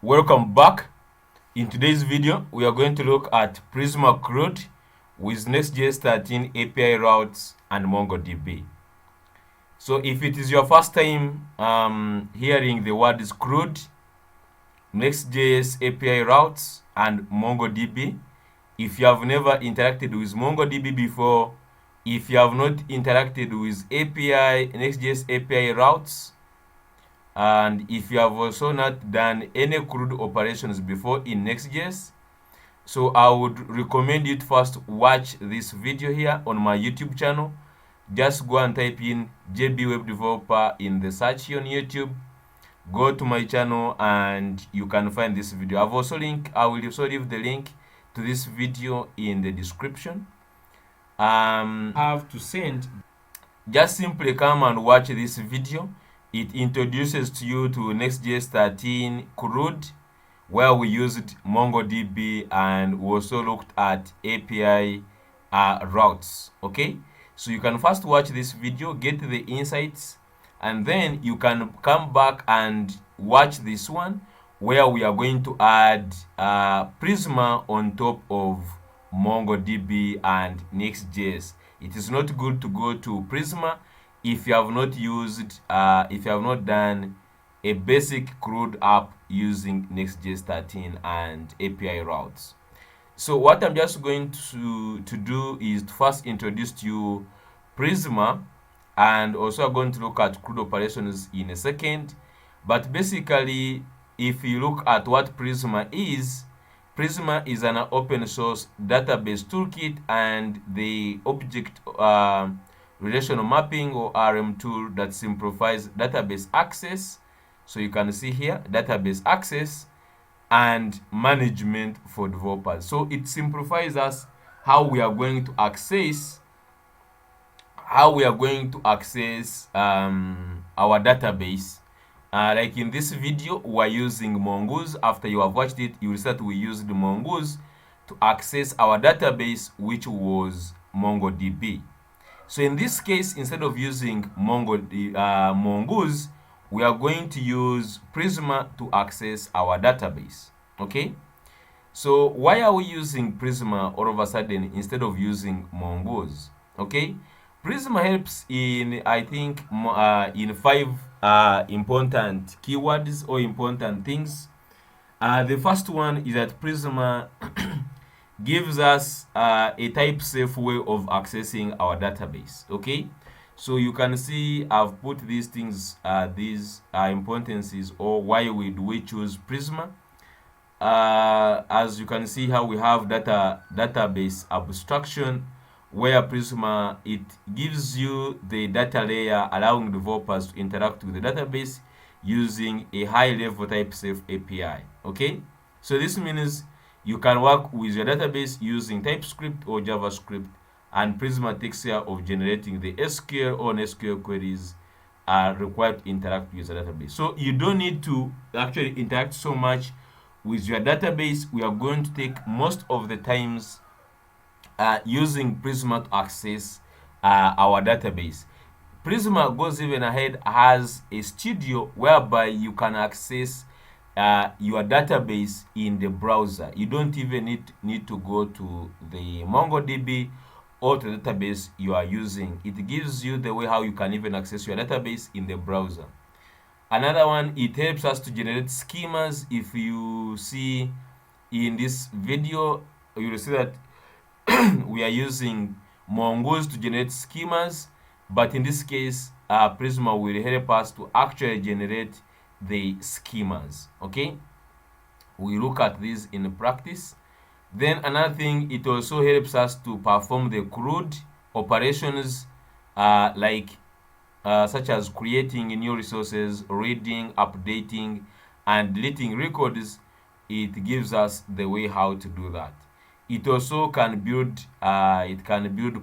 Welcome back. In today's video, we are going to look at Prisma CRUD with Next.js 13 API routes and MongoDB. So if it is your first time hearing the word is CRUD, Next.js API routes and MongoDB, if you have never interacted with MongoDB before, if you have not interacted with Next.js API routes, and if you have also not done any CRUD operations before in Next.js, so I would recommend you to first watch this video here on my YouTube channel. Just go and type in JB Web Developer in the search on YouTube. Go to my channel and you can find this video. I will also leave the link to this video in the description. Have to send. Just simply come and watch this video. It introduces to you to Next.js 13 CRUD, where we used MongoDB and we also looked at API routes. Okay, so you can first watch this video, get the insights, and then you can come back and watch this one where we are going to add Prisma on top of MongoDB and Next.js. It is not good to go to Prisma if you have not done a basic CRUD app using Next.js 13 and API routes. So what I'm just going to do is to first introduce to you Prisma, and also I'm going to look at CRUD operations in a second. But basically, if you look at what Prisma is an open source database toolkit and the object relational mapping or RM tool that simplifies database access. So you can see here database access and management for developers. So it simplifies us how we are going to access our database. Like in this video, we're using MONGOOSE. After you have watched it, you will see that we used MONGOOSE to access our database, which was MongoDB. So in this case, instead of using MONGOOSE, we are going to use Prisma to access our database. Okay? So why are we using Prisma all of a sudden instead of using MONGOOSE? Okay? Prisma helps in, I think, in 5 important keywords or important things. The first one is that Prisma gives us a type-safe way of accessing our database. Okay, so you can see I've put these things, these importances, or why we choose Prisma. As you can see how we have database abstraction, where Prisma, it gives you the data layer, allowing developers to interact with the database using a high-level type-safe API. Okay, so this means you can work with your database using TypeScript or JavaScript, and Prisma takes care of generating the SQL or SQL queries required to interact with the database. So you don't need to actually interact so much with your database. We are going to take most of the times using Prisma to access our database. Prisma goes even ahead, has a studio whereby you can access your database in the browser. You don't even need to go to the MongoDB or to the database you are using. It gives you the way how you can even access your database in the browser. Another one, it helps us to generate schemas. If you see in this video, you will see that we are using MongoOse to generate schemas, but in this case, Prisma will help us to actually generate the schemas. Okay, we look at this in practice. Then another thing, it also helps us to perform the CRUD operations, such as creating new resources, reading, updating, and deleting records. It gives us the way how to do that. It also can build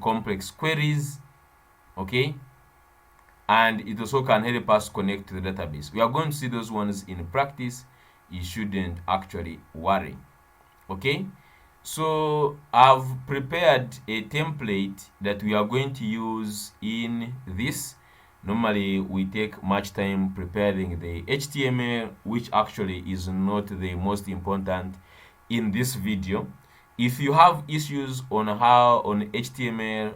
complex queries. Okay, and it also can help us connect to the database. We are going to see those ones in practice. You shouldn't actually worry. Okay, so I've prepared a template that we are going to use in this. Normally we take much time preparing the HTML, which actually is not the most important in this video. If you have issues on how on HTML,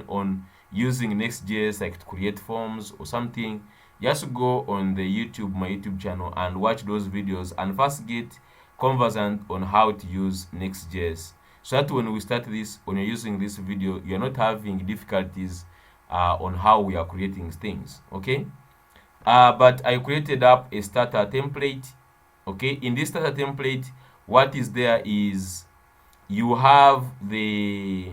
on using Next.js, like to create forms or something, just go on the my YouTube channel, and watch those videos and first get conversant on how to use Next.js, so that when we start this, when you're using this video, you're not having difficulties on how we are creating things. Okay, but I created up a starter template. Okay, in this starter template, what is there is you have the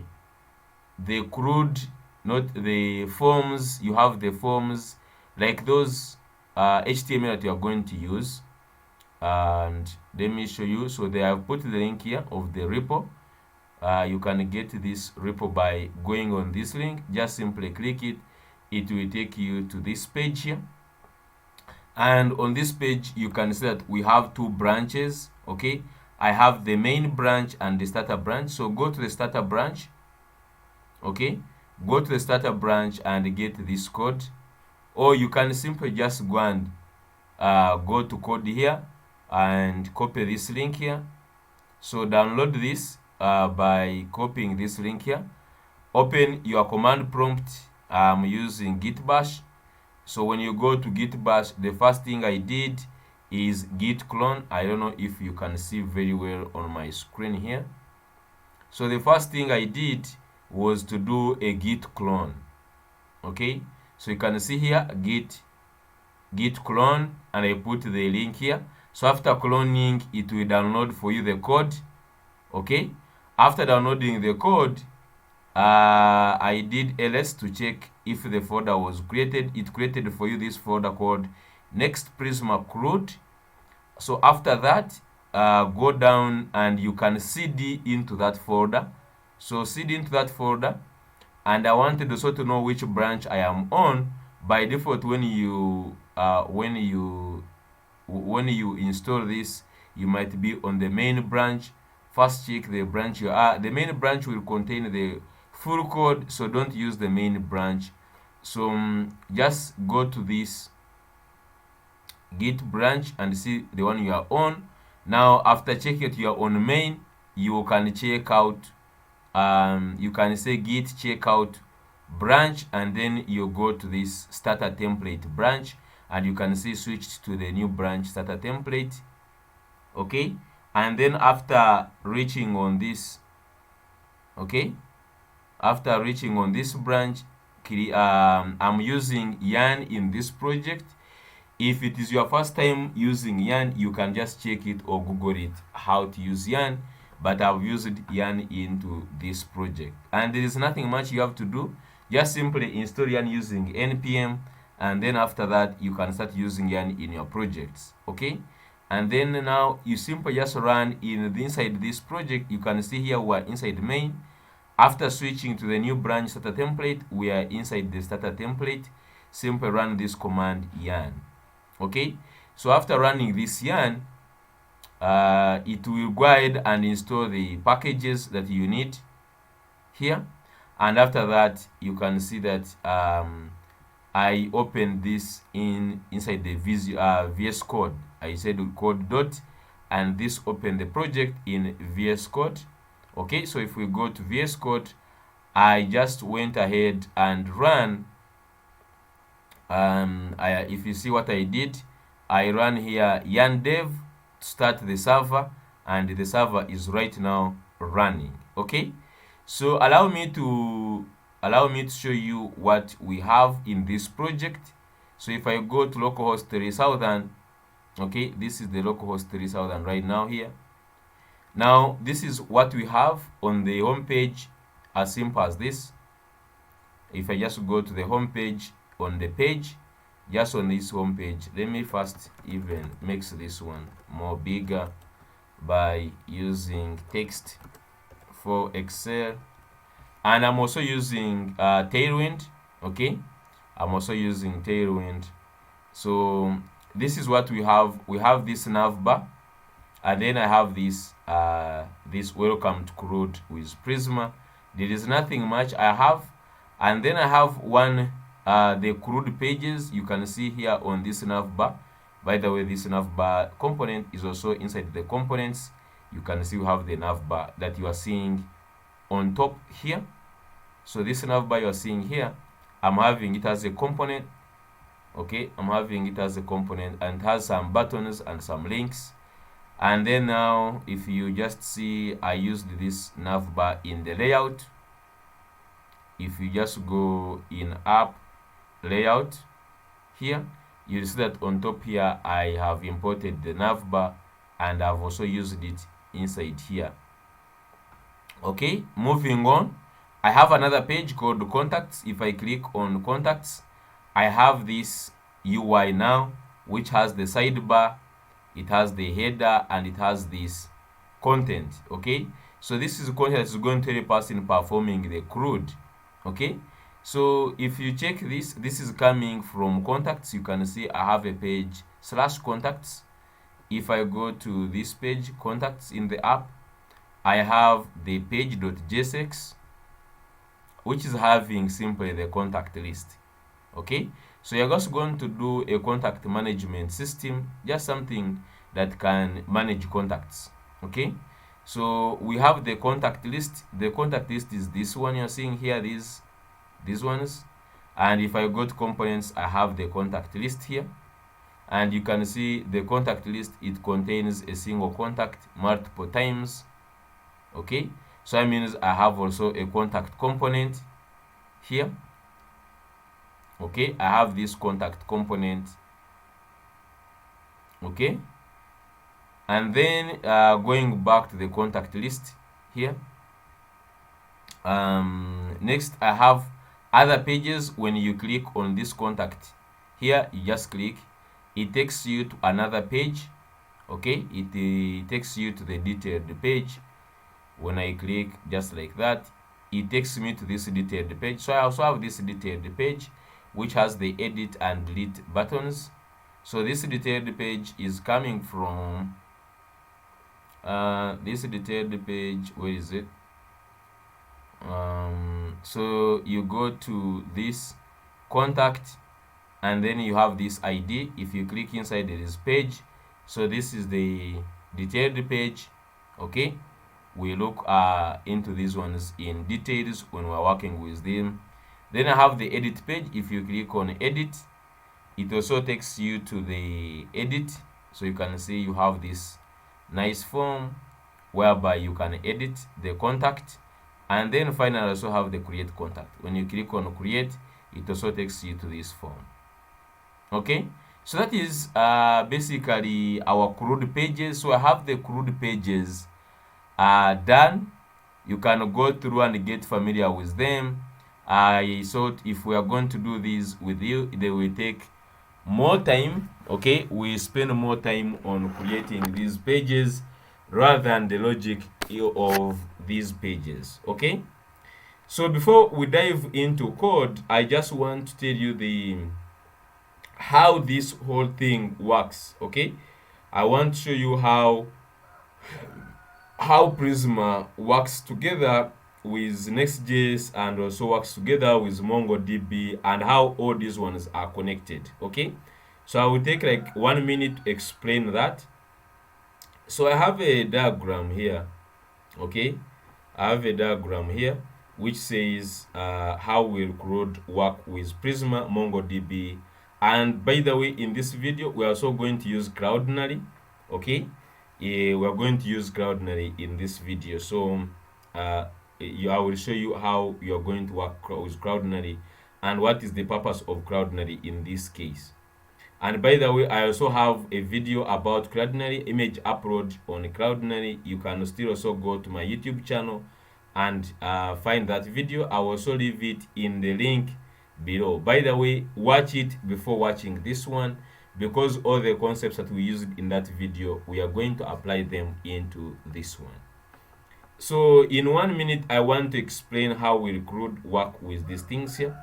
CRUD, not the forms. You have the forms, like those HTML that you are going to use. And let me show you. So they have put the link here of the repo. You can get this repo by going on this link. Just simply click it. It will take you to this page here. And on this page, you can see that we have two branches. Okay, I have the main branch and the starter branch. So go to the starter branch. Okay, go to the starter branch and get this code, or you can simply just go and go to code here and copy this link here. So download this by copying this link here. Open your command prompt. I'm using git bash. So when you go to git bash, the first thing I did is git clone. I don't know if you can see very well on my screen here. So the first thing I did was to do a git clone. Okay, so you can see here git clone, and I put the link here. So after cloning, it will download for you the code. Okay, after downloading the code, I did ls to check if the folder was created. It created for you this folder called Next Prisma CRUD. So after that, go down and you can cd into that folder. So cd into that folder, and I wanted also to know which branch I am on. By default, when you install this, you might be on the main branch. First check the branch you are. The main branch will contain the full code, so don't use the main branch. So just go to this git branch and see the one you are on. Now after checking it, you are on main, you can check out, you can say git checkout branch, and then you go to this starter template branch, and you can see switched to the new branch starter template. Okay, and then after reaching on this, okay, after reaching on this branch, I'm using yarn in this project. If it is your first time using yarn, you can just check it or google it how to use yarn, but I've used yarn into this project, and there is nothing much you have to do. Just simply install yarn using npm, and then after that you can start using yarn in your projects. Okay, and then now you simply just run inside this project. You can see here we are inside main. After switching to the new branch starter template, we are inside the starter template. Simply run this command yarn. Okay, so after running this yarn, it will go ahead and install the packages that you need here. And after that, you can see that I opened this inside the VS Code. I said code dot, and this opened the project in VS Code. Okay, so if we go to VS Code, I just went ahead and ran. If you see what I did, I ran here yarn dev to start the server, and the server is right now running. Okay, so allow me to show you what we have in this project. So if I go to localhost 3000, okay, this is the localhost 3000 right now here. Now this is what we have on the home page, as simple as this. If I just go to the home page, on the page, just on this home page, let me first even make this one more bigger by using text for Excel, and I'm also using Tailwind. Okay, I'm also using Tailwind. So this is what we have. We have this navbar, and then I have this this welcome to CRUD with Prisma. There is nothing much I have, and then I have one the CRUD pages. You can see here on this navbar. By the way, this navbar component is also inside the components. You can see we have the navbar that you are seeing on top here. So this navbar you are seeing here, I'm having it as a component. Okay, I'm having it as a component, and it has some buttons and some links. And then now, if you just see, I used this navbar in the layout. If you just go in app layout here, you'll see that on top here I have imported the navbar, and I've also used it inside here. Okay, moving on, I have another page called contacts. If I click on contacts, I have this UI now, which has the sidebar, it has the header, and it has this content. Okay, so this is content that is going to help us in performing the CRUD. Okay, so if you check this, this is coming from contacts. You can see I have a page /contacts. If I go to this page, contacts in the app, I have the page.jsx, which is having simply the contact list. Okay, so you're just going to do a contact management system, just something that can manage contacts. Okay, so we have the contact list. The contact list is this one you're seeing here, these ones. And if I go to components, I have the contact list here, and you can see the contact list, it contains a single contact multiple times. Okay, so that means I have also a contact component here. Okay, I have this contact component. Okay, and then going back to the contact list here, next I have other pages. When you click on this contact here, you just click, it takes you to another page. Okay, it takes you to the detailed page. When I click just like that, it takes me to this detailed page. So I also have this detailed page, which has the edit and delete buttons. So this detailed page is coming from this detailed page. Where is it? So you go to this contact, and then you have this ID. If you click inside this page, so this is the detailed page. Okay, we look into these ones in details when we're working with them. Then I have the edit page. If you click on edit, it also takes you to the edit. So you can see you have this nice form whereby you can edit the contact. And then finally I also have the create contact. When you click on create, it also takes you to this form. Okay, so that is basically our CRUD pages. So I have the CRUD pages done. You can go through and get familiar with them. I thought if we are going to do this with you, they will take more time. Okay, we spend more time on creating these pages rather than the logic of these pages. Okay, so before we dive into code, I just want to tell you how this whole thing works. Okay, I want to show you how Prisma works together with Next.js and also works together with MongoDB, and how all these ones are connected. Okay, so I will take like 1 minute to explain that. So I have a diagram here. Okay, I have a diagram here which says how will CRUD work with Prisma, MongoDB. And by the way, in this video we are also going to use Cloudinary. Okay, we are going to use Cloudinary in this video. So I will show you how you are going to work with Cloudinary and what is the purpose of Cloudinary in this case. And by the way, I also have a video about Cloudinary Image Upload on Cloudinary. You can still also go to my YouTube channel and find that video. I will also leave it in the link below. By the way, watch it before watching this one, because all the concepts that we used in that video, we are going to apply them into this one. So in 1 minute, I want to explain how will CRUD work with these things here.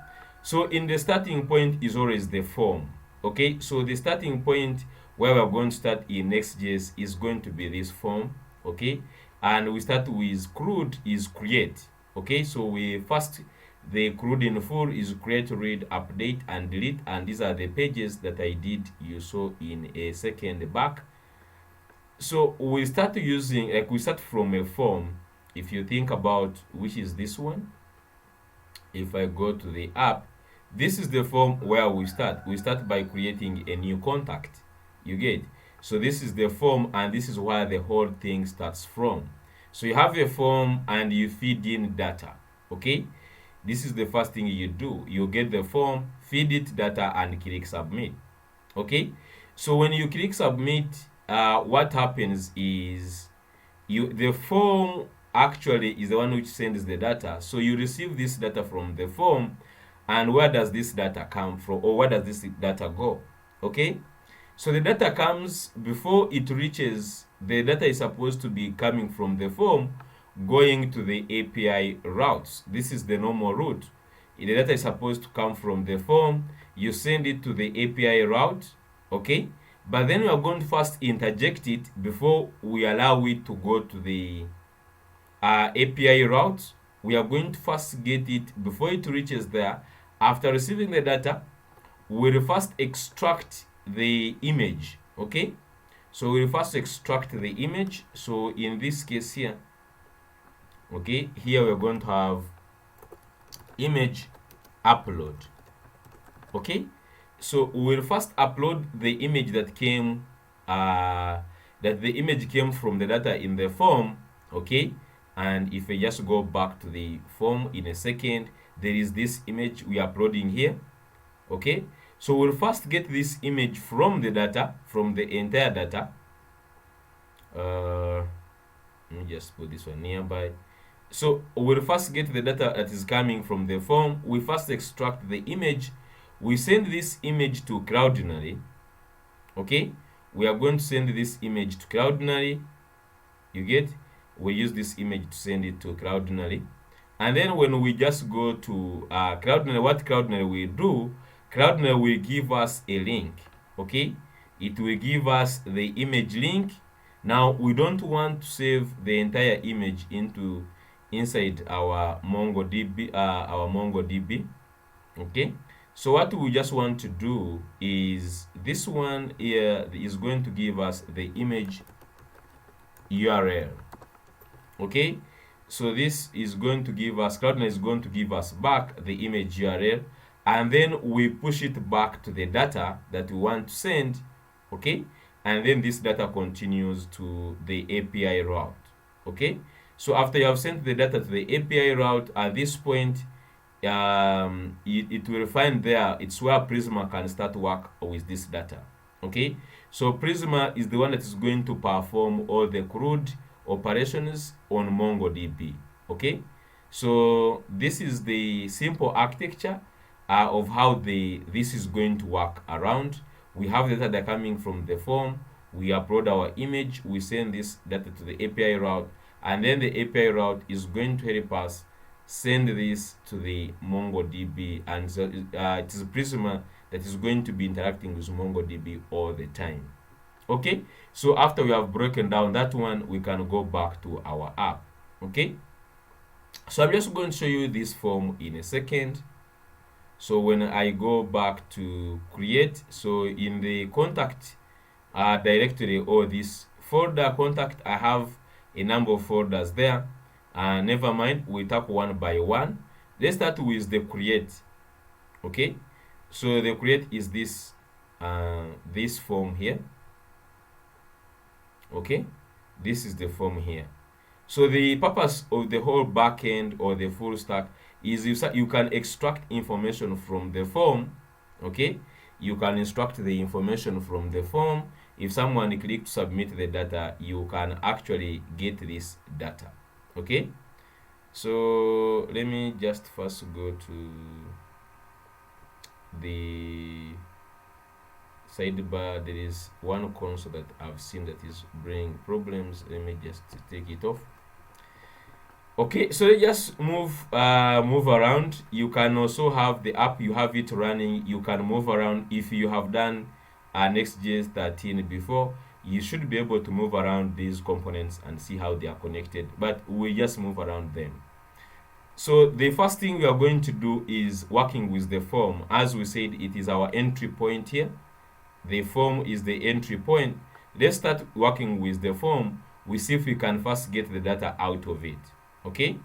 So in the starting point is always the form. Okay, so the starting point where we're going to start in Next.js is going to be this form. Okay, and we start with CRUD is create. Okay, so we first The CRUD in full is create, read, update, and delete, and these are the pages that I did you saw in a second back. So we start using, like we start from a form. If you think about which is this one, if I go to the app, this is the form where we start. We start by creating a new contact. You get? So this is the form, and this is where the whole thing starts from. So you have a form and you feed in data. Okay? This is the first thing you do. You get the form, feed it data, and click submit. Okay? So when you click submit, what happens is the form actually is the one which sends the data. So you receive this data from the form, and where does this data come from, or where does this data go? Okay, so the data comes before it reaches. The data is supposed to be coming from the form going to the API routes. This is the normal route. The data is supposed to come from the form, you send it to the API route. Okay, but then we are going to first interject it before we allow it to go to the API route. We are going to first get it before it reaches there. After receiving the data, we'll first extract the image. Okay, so we'll first extract the image. So in this case here, okay, here we're going to have image upload. Okay, so we'll first upload the image that came from the data in the form. Okay, and if I just go back to the form in a second, there is this image we are uploading here. Okay, so we'll first get this image from the data, from the entire data. Let me just put this one nearby. So we'll first get the data that is coming from the form. We first extract the image. We send this image to Cloudinary. Okay, we are going to send this image to Cloudinary. You get? We use this image to send it to Cloudinary. And then when we just go to Cloudinary, what Cloudinary will do, Cloudinary will give us a link. Okay, it will give us the image link. Now we don't want to save the entire image inside our MongoDB. Okay, so what we just want to do is this one here is going to give us the image URL. Okay, so this is going to give us, Cloudinary is going to give us back the image URL, and then we push it back to the data that we want to send. Okay, and then this data continues to the API route. Okay, so after you have sent the data to the API route, at this point it will find there, it's where Prisma can start work with this data. Okay, so Prisma is the one that is going to perform all the CRUD operations on MongoDB. Okay, so this is the simple architecture of how this is going to work around. We have the data coming from the form, we upload our image, we send this data to the API route, and then the API route is going to help us send this to the MongoDB, and so it is Prisma that is going to be interacting with MongoDB all the time. Okay, so after we have broken down that one, we can go back to our app. Okay, so I'm just going to show you this form in a second. So when I go back to create, so in the contact directory or this folder contact, I have a number of folders there. Never mind, we tap one by one. Let's start with the create. Okay, so the create is this this form here. Okay, this is the form here. So the purpose of the whole backend or the full stack is you can extract information from the form. Okay, you can extract the information from the form. If someone click to submit the data, you can actually get this data. Okay, so let me just first go to the sidebar. There is one console that I've seen that is bringing problems. Let me just take it off. Okay, so just move around. You can also have the app, you have it running, you can move around. If you have done Next.js 13 before, you should be able to move around these components and see how they are connected, but we just move around them. So the first thing we are going to do is working with the form. As we said, it is our entry point here. The form is the entry point. Let's start working with the form. We see if we can first get the data out of it. Okay,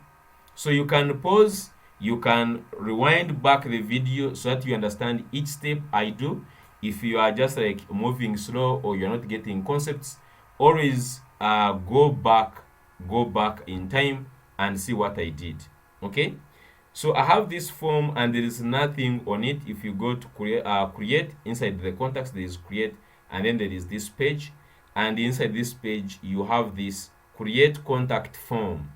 so you can pause, you can rewind back the video so that you understand each step I do. If you are just like moving slow or you're not getting concepts, always go back in time and see what I did. Okay, so I have this form and there is nothing on it. If you go to create, inside the contacts there is create, and then there is this page, and inside this page you have this create contact form.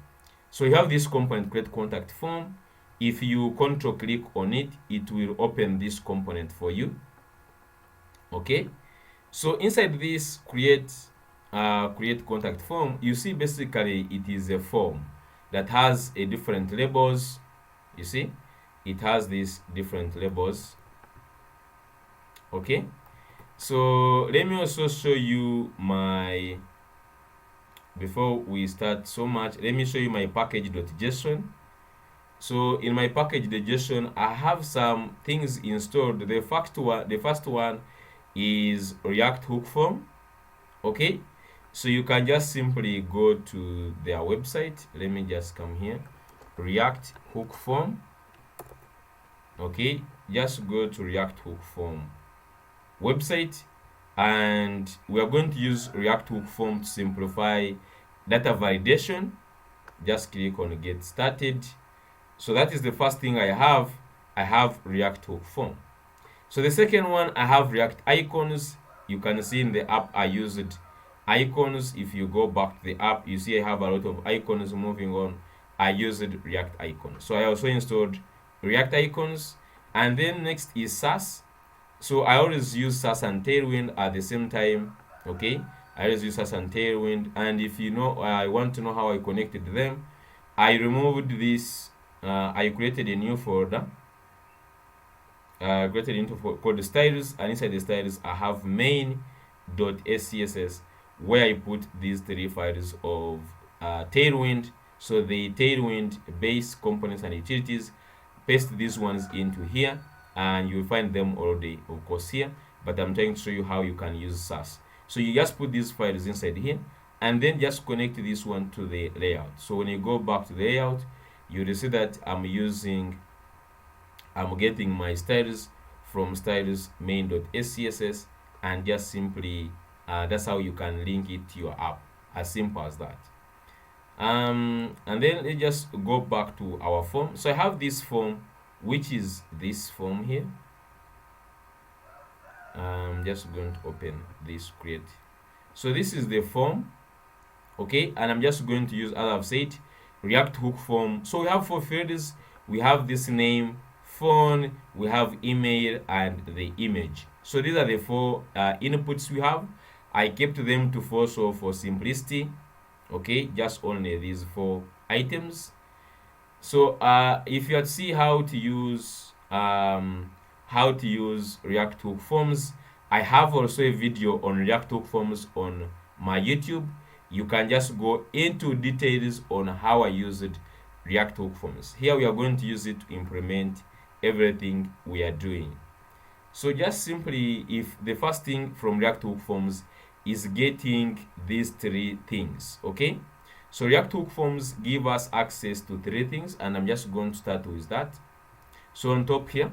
So you have this component create contact form. If you control click on it, it will open this component for you. Okay, so inside this create contact form, you see basically it is a form that has a different labels. You see it has these different labels. Okay, so let me also show you my, before we start so much, let me show you my package.json. So in my package.json, I have some things installed. The first one is React hook form. Okay, so you can just simply go to their website. Let me just come here, React hook form. Okay, just go to React hook form website, and we are going to use React hook form to simplify data validation. Just click on get started. So that is the first thing I have. I have React hook form. So the second one, I have React icons. You can see in the app I used icons. If you go back to the app, you see I have a lot of icons. Moving on, I used React icons. So I also installed React icons. And then next is Sass. So I always use Sass and Tailwind at the same time. Okay, I always use Sass and Tailwind. And if you know, I want to know how I connected them, I removed this. I created a new folder. Created into called the styles, and inside the styles I have main.scss, where I put these three files of Tailwind. So the Tailwind base components and utilities, paste these ones into here, and you'll find them already, of course, here. But I'm trying to show you how you can use Sass. So you just put these files inside here, and then just connect this one to the layout. So when you go back to the layout, you'll see that I'm getting my styles from styles main.scss, and just simply that's how you can link it to your app, as simple as that. And then let's just go back to our form. So I have this form, which is this form here. I'm just going to open this create. So this is the form. Okay, and I'm just going to use, as I've said, React hook form. So we have 4 fields. We have this name, phone, we have email, and the image. So these are the 4 inputs we have. I kept them to 4, so for simplicity, okay, just only these 4 items. So if you had to see how to use React hook forms, I have also a video on React hook forms on my YouTube. You can just go into details on how I used React hook forms. Here we are going to use it to implement everything we are doing. So just simply, if the first thing from React hook forms is getting these 3 things, okay? So React hook forms give us access to 3 things, and I'm just going to start with that. So on top here,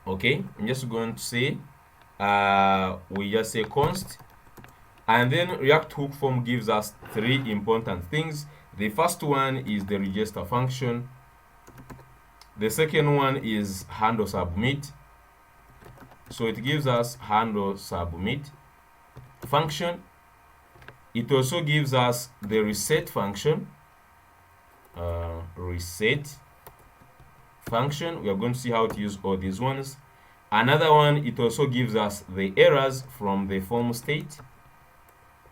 okay, I'm just going to say we just say const, and then React hook form gives us 3 important things. The first one is the register function. The second one is handle submit. So it gives us handle submit function. It also gives us the reset function. Reset function. We are going to see how to use all these ones. Another one, it also gives us the errors from the form state.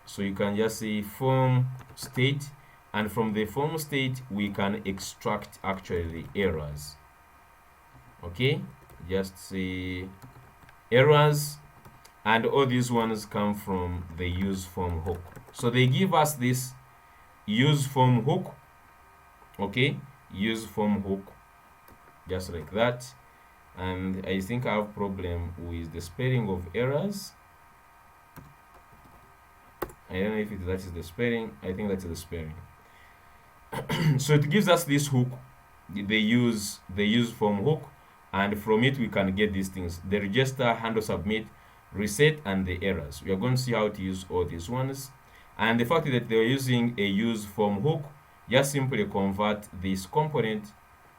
So you can just say form state, and from the form state we can extract actually the errors. Okay, just say errors, and all these ones come from the use form hook. So they give us this use form hook, Okay, use form hook, just like that. And I think I have problem with the spelling of errors. I don't know if that is the spelling. I think that's the spelling. So it gives us this hook. They use form hook, and from it we can get these things: the register, handle submit, reset, and the errors. We are going to see how to use all these ones. And the fact that they're using a use form hook, just simply convert this component.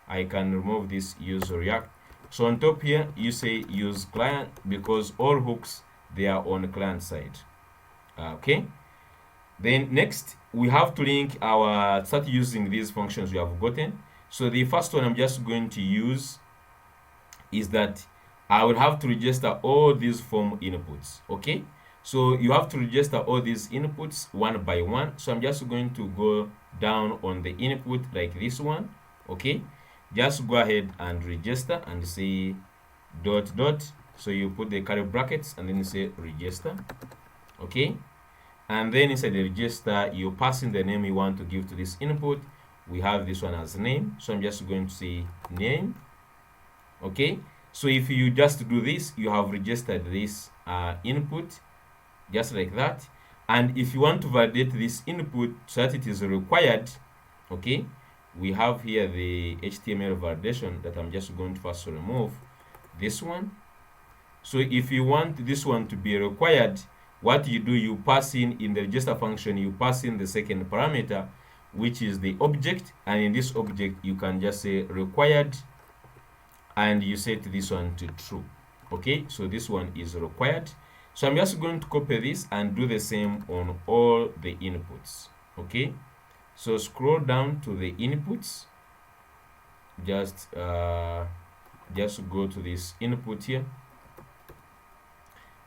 I can remove this use react. So on top here you say use client, because all hooks, they are on the client side. Okay, then next we have to link our start using these functions we have gotten. So the first one I'm just going to use is that I will have to register all these form inputs. Okay, so you have to register all these inputs one by one. So I'm just going to go down on the input like this one. Okay, just go ahead and register and say dot dot. So you put the curly brackets and then you say register. Okay, and then inside the register you pass in the name you want to give to this input. We have this one as name, so I'm just going to say name. Okay, so if you just do this, you have registered this input just like that. And if you want to validate this input so that it is required, okay, we have here the HTML validation that I'm just going to first remove this one. So if you want this one to be required, what you do, you pass in the register function, you pass in the second parameter, which is the object, and in this object you can just say required, and you set this one to true. Okay, so this one is required. So I'm just going to copy this and do the same on all the inputs. Okay, so scroll down to the inputs, just go to this input here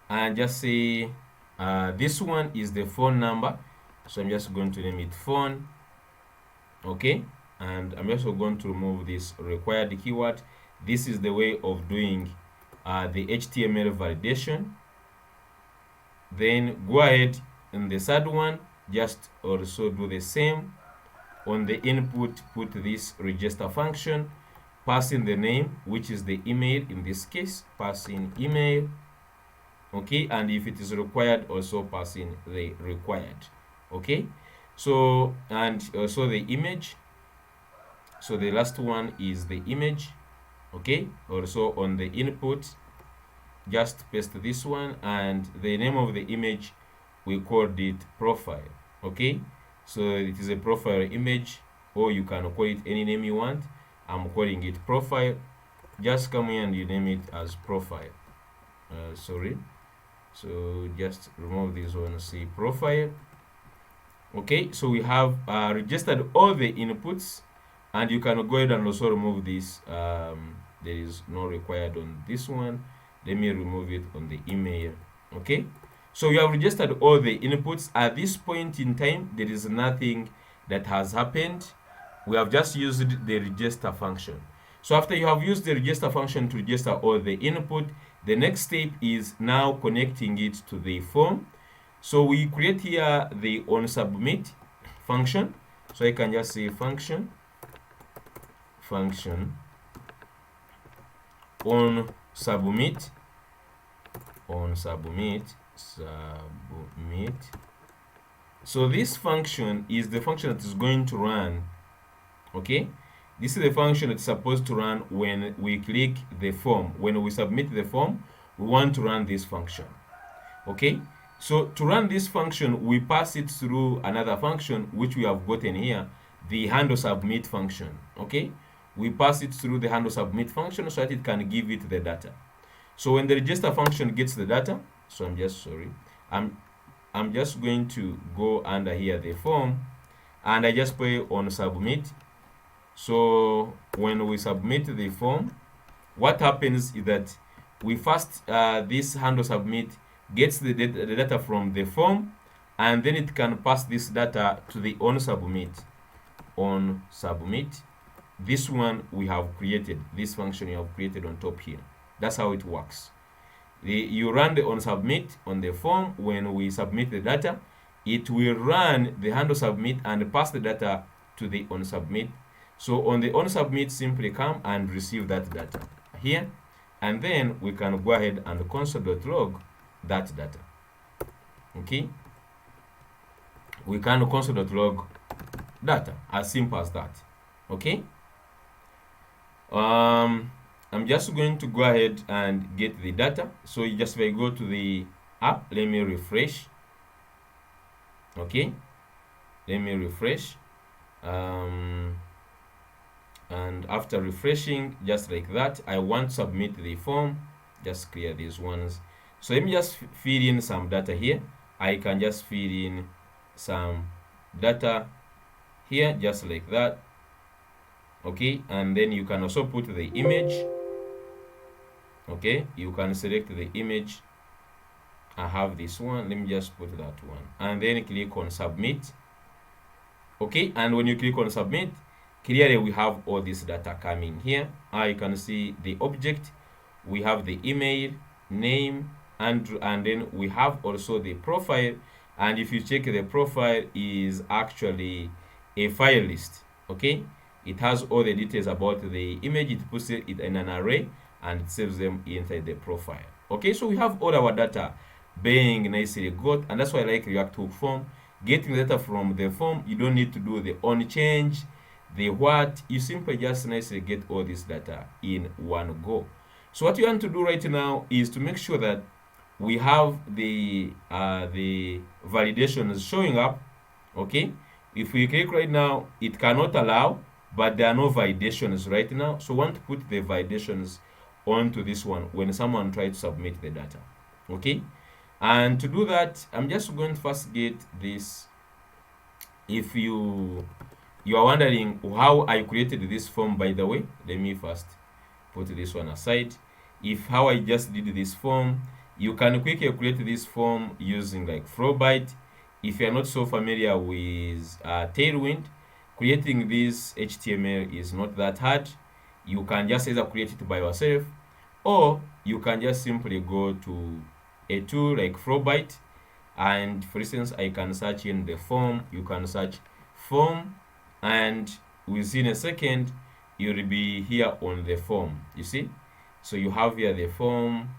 and just say this one is the phone number, so I'm just going to name it phone. Okay, and I'm also going to remove this required keyword. This is the way of doing the HTML validation. Then go ahead in the third one, just also do the same. On the input, put this register function, pass in the name, which is the email in this case, pass in email. Okay, and if it is required, also pass in the required. Okay, so and also the image. So the last one is the image. Okay, also on the input, just paste this one, and the name of the image, we called it profile. Okay, so it is a profile image, or you can call it any name you want. I'm calling it profile. Just come here and you name it as profile. Sorry, so just remove this one, say profile. Okay, so we have registered all the inputs, and you can go ahead and also remove this. There is no required on this one. Let me remove it on the email. Okay, so we have registered all the inputs. At this point in time, there is nothing that has happened. We have just used the register function. So after you have used the register function to register all the input, the next step is now connecting it to the form. So we create here the onSubmit function. So I can just say function onSubmit. So this function is the function that is going to run. Okay, this is the function that's supposed to run when we click the form. When we submit the form, we want to run this function. Okay, so to run this function, we pass it through another function which we have gotten here, the handle submit function. Okay, we pass it through the handle submit function so that it can give it the data. So when the register function gets the data, so I'm just going to go under here the form, and I just put on submit. So when we submit the form, what happens is that we first this handle submit gets the data from the form, and then it can pass this data to the onSubmit. This one we have created, this function you have created on top here. That's how it works. You run the onSubmit on the form. When we submit the data, it will run the handle submit and pass the data to the onSubmit. So on the on submit, simply come and receive that data here, and then we can go ahead and console.log that data. Okay, we can console.log data, as simple as that. Okay, I'm just going to go ahead and get the data. So you just, if I go to the app, let me refresh. Okay, let me refresh. And after refreshing, just like that, I want to submit the form. Just clear these ones. So let me just fill in some data here. I can just fill in some data here, just like that. Okay, and then you can also put the image. Okay, you can select the image. I have this one. Let me just put that one, and then click on submit. Okay, and when you click on submit, clearly we have all this data coming here. You can see the object, we have the email, name, and then we have also the profile. And if you check, the profile is actually a file list. Okay, it has all the details about the image. It puts it in an array and it saves them inside the profile. Okay, so we have all our data being nicely got, and that's why I like React Hook form. Getting data from the form, you don't need to do the on change, the what. You simply just nicely get all this data in one go. So what you want to do right now is to make sure that we have the validations showing up. Okay, if we click right now, it cannot allow, but there are no validations right now. So we want to put the validations onto this one when someone tries to submit the data. Okay, and to do that, I'm just going to first get this. If you are wondering how I created this form, by the way, let me first put this one aside. If how I just did this form, you can quickly create this form using like Flowbyte. If you're not so familiar with Tailwind, creating this HTML is not that hard. You can just either create it by yourself, or you can just simply go to a tool like Flowbyte, and for instance, I can search in the form. You can search form, and within a second, you'll be here on the form. You see, so you have here the form.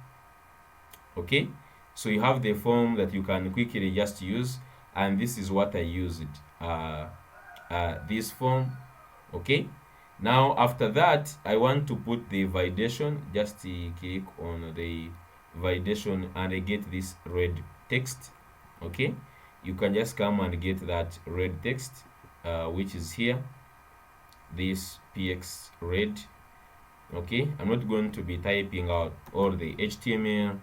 Okay, so you have the form that you can quickly just use, and this is what I used, this form. Okay, now after that, I want to put the validation. Just click on the validation and I get this red text. Okay, you can just come and get that red text, which is here, this px red. Okay, I'm not going to be typing out all the HTML.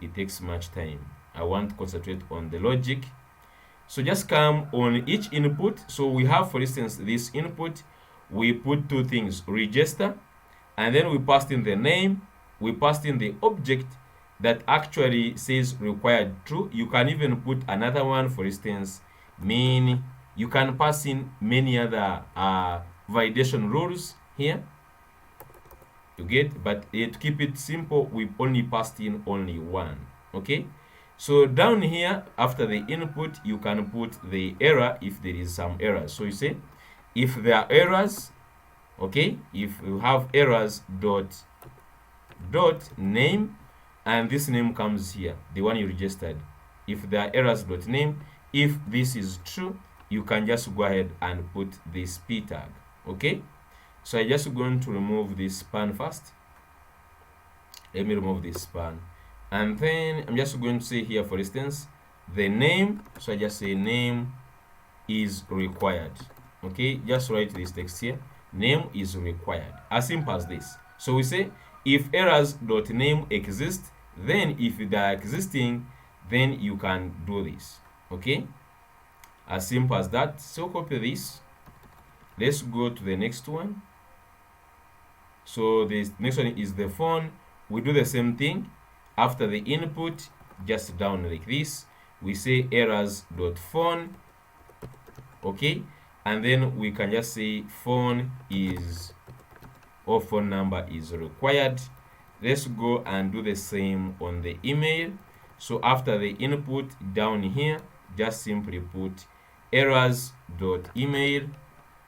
It takes much time. I want to concentrate on the logic. So just come on each input. So we have, for instance, this input, we put two things: register, and then we passed in the name, we passed in the object that actually says required true. You can even put another one, for instance, mean. You can pass in many other validation rules here. You get, but to keep it simple, we've only passed in only one. Okay, so down here after the input, you can put the error if there is some errors. So you say if there are errors, okay, if you have errors, dot name, and this name comes here, the one you registered. If there are errors, dot name. If this is true, you can just go ahead and put this p tag. Okay, so I'm just going to remove this span first. Let me remove this span, and then I'm just going to say here, for instance, the name. So I just say name is required. Okay, just write this text here, name is required, as simple as this. So we say if errors.name exist, then if they are existing, then you can do this. Okay, as simple as that. So copy this. Let's go to the next one. So this next one is the phone. We do the same thing. After the input, just down like this, we say errors.phone. Okay, and then we can just say phone is, or phone number is required. Let's go and do the same on the email. So after the input, down here, just simply put errors.email.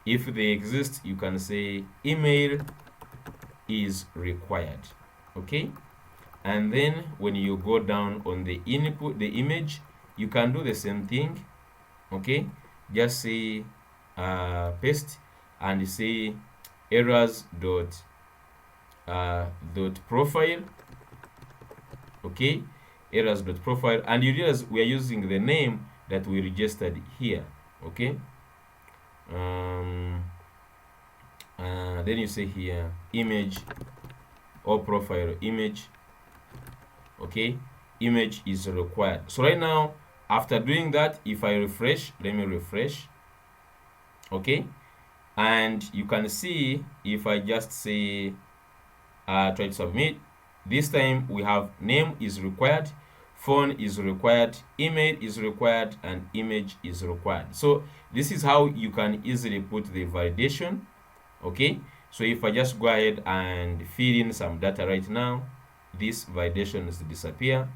If they exist, you can say email is required. Okay, and then when you go down on the input, the image, you can do the same thing. Okay, just say paste and say errors dot profile. Okay, errors dot profile, and you realize we are using the name that we registered here. Okay, then you say here image or profile image. Okay, image is required. So right now, after doing that, if I refresh, let me refresh. Okay, and you can see if I just say try to submit, this time we have name is required, phone is required, email is required, and image is required. So this is how you can easily put the validation. Okay, so if I just go ahead and fill in some data right now, this validation is to disappear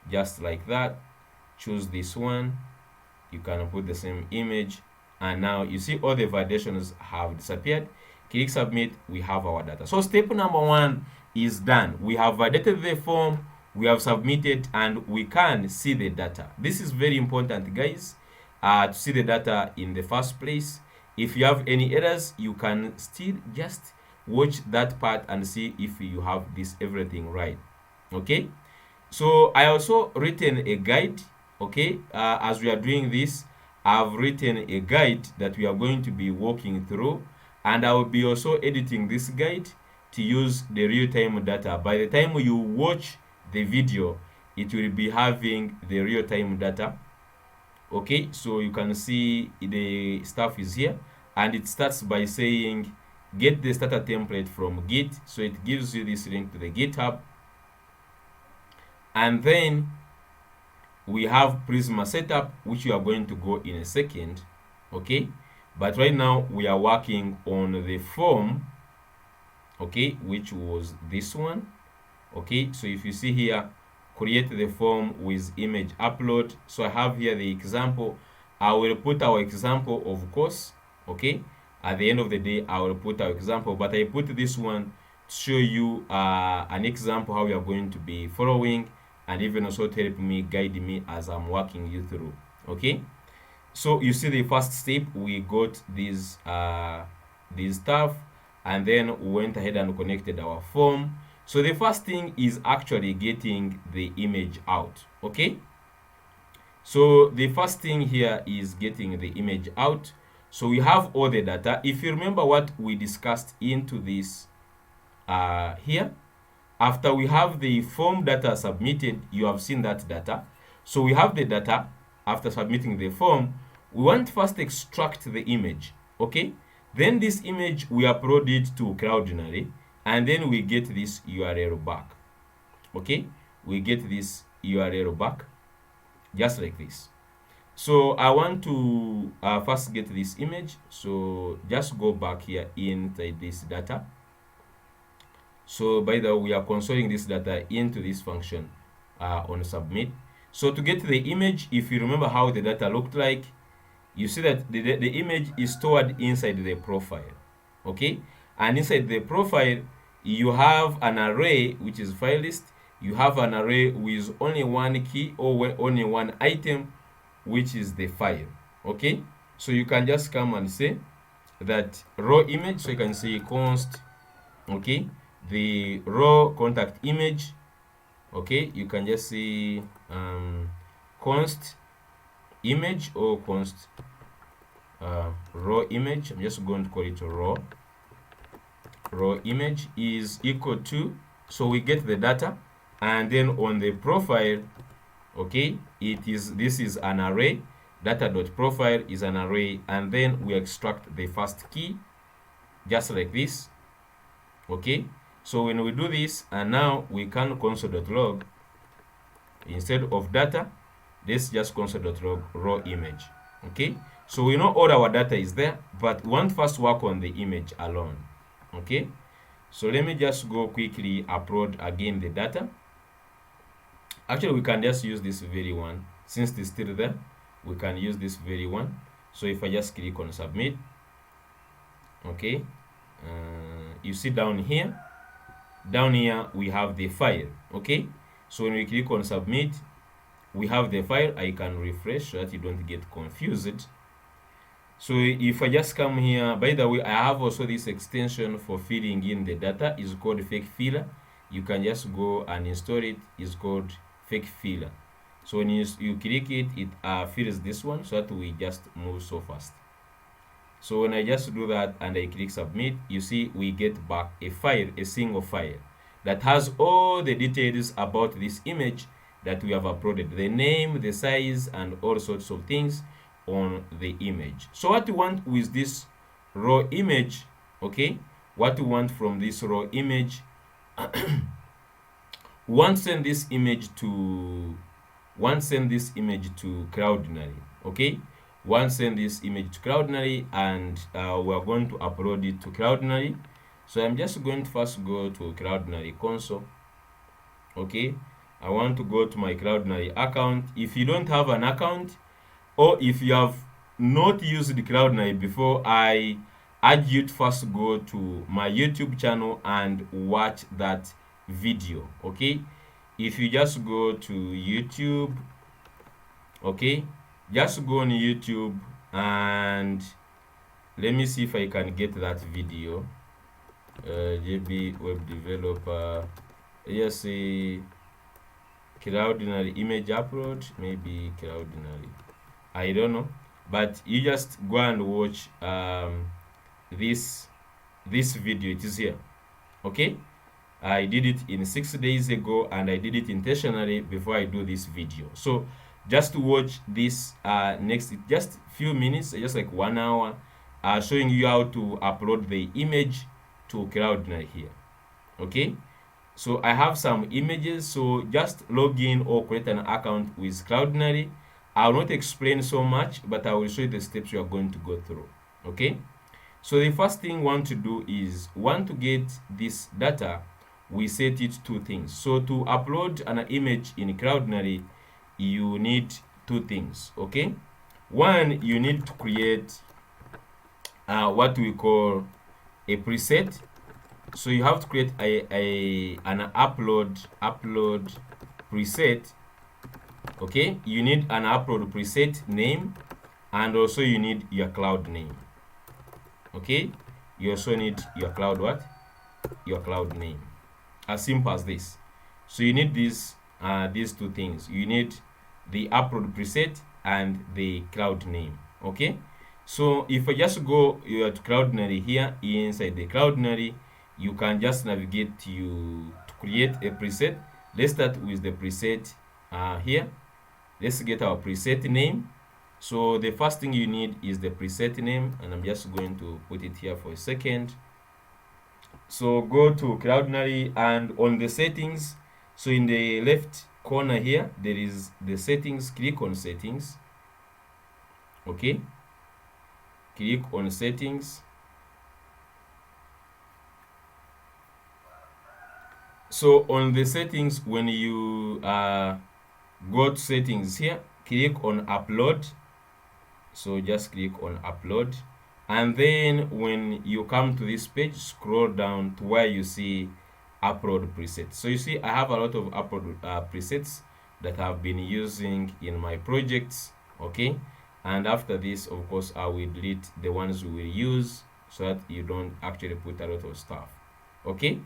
just like that. Choose this one, you can put the same image, and now you see all the validations have disappeared. Click submit, we have our data. So step number 1 is done. We have validated the form, we have submitted, and we can see the data. This is very important, guys, to see the data in the first place. If you have any errors, you can still just watch that part and see if you have this everything right. Okay, so I also written a guide. Okay, as we are doing this, I've written a guide that we are going to be walking through, and I will be also editing this guide to use the real-time data. By the time you watch the video, it will be having the real-time data. Okay, so you can see the stuff is here, and it starts by saying get the starter template from Git. So it gives you this link to the GitHub, and then we have Prisma setup, which we are going to go in a second. Okay, but right now we are working on the form, okay, which was this one. Okay, so if you see here, create the form with image upload. So I have here the example. I will put our example, of course. Okay, at the end of the day I will put our example, but I put this one to show you an example how we are going to be following, and even also to help me, guide me as I'm walking you through. Okay, so you see the first step, we got these stuff, and then we went ahead and connected our form. So the first thing is actually getting the image out. Okay, so the first thing here is getting the image out. So we have all the data. If you remember what we discussed into this here, after we have the form data submitted, you have seen that data. So we have the data after submitting the form. We want first to extract the image. Okay, then this image we upload it to Cloudinary, and then we get this URL back. Okay, we get this URL back just like this. So I want to first get this image. So just go back here inside this data. So by the way, we are consoling this data into this function on submit. So to get the image, if you remember how the data looked like, you see that the image is stored inside the profile. Okay, and inside the profile you have an array which is file list. You have an array with only one key or only one item, which is the file. Okay, so you can just come and say that raw image. So you can say const, okay, the raw contact image. Okay, you can just say const image or const raw image. I'm just going to call it raw image is equal to, so we get the data, and then on the profile, okay, this is an array. Data.profile is an array, and then we extract the first key just like this. Okay, so when we do this, and now we can console.log, instead of data, let's just console.log raw image. Okay, so we know all our data is there, but we want first work on the image alone. Okay, so let me just go quickly upload again the data. Actually, we can just use this very one, since it's still there. We can use this very one. So if I just click on submit, Okay, you see down here we have the file. Okay, so when we click on submit, we have the file. I can refresh so that you don't get confused. So if I just come here, by the way, I have also this extension for filling in the data. It's called fake filler. You can just go and install it. It's called fake filler. So when you click it, it fills this one so that we just move so fast. So when I just do that and I click submit, you see we get back a file, a single file that has all the details about this image that we have uploaded, the name, the size, and all sorts of things on the image. So what we want with this raw image, okay, what we want from this raw image, one send this image to Cloudinary. Okay, one send this image to Cloudinary, and we are going to upload it to Cloudinary. So I'm just going to first go to Cloudinary console. Okay, I want to go to my Cloudinary account. If you don't have an account, or if you have not used the Cloudinary before, I urge you to first go to my YouTube channel and watch that video. Okay, if you just go to YouTube, okay, just go on YouTube and let me see if I can get that video. JB web developer, yes, Cloudinary image upload, maybe Cloudinary, I don't know, but you just go and watch this video. It is here. Okay, I did it in 6 days ago, and I did it intentionally before I do this video. So just to watch this next just few minutes, just like 1 hour, showing you how to upload the image to Cloudinary here. Okay, so I have some images, so just log in or create an account with Cloudinary. I will not explain so much, but I will show you the steps you are going to go through. Okay, so the first thing we want to do is, want to get this data, we set it two things. So to upload an image in Cloudinary, you need two things. Okay, one, you need to create what we call a preset. So you have to create an upload preset. Okay, you need an upload preset name, and also you need your cloud name. Okay, you also need your cloud your cloud name. As simple as this. So you need these two things. You need the upload preset and the cloud name. Okay, so if I just go to Cloudinary here, inside the Cloudinary, you can just navigate to create a preset. Let's start with the preset here. Let's get our preset name. So the first thing you need is the preset name, and I'm just going to put it here for a second. So go to Cloudinary, and on the settings, so in the left corner here, there is the settings. Click on settings. Okay, click on settings. So on the settings, when you go to settings here, click on upload. So just click on upload, and then when you come to this page, scroll down to where you see upload presets. So you see I have a lot of upload presets that I've been using in my projects. Okay, and after this, of course, I will delete the ones we will use so that you don't actually put a lot of stuff. Okay,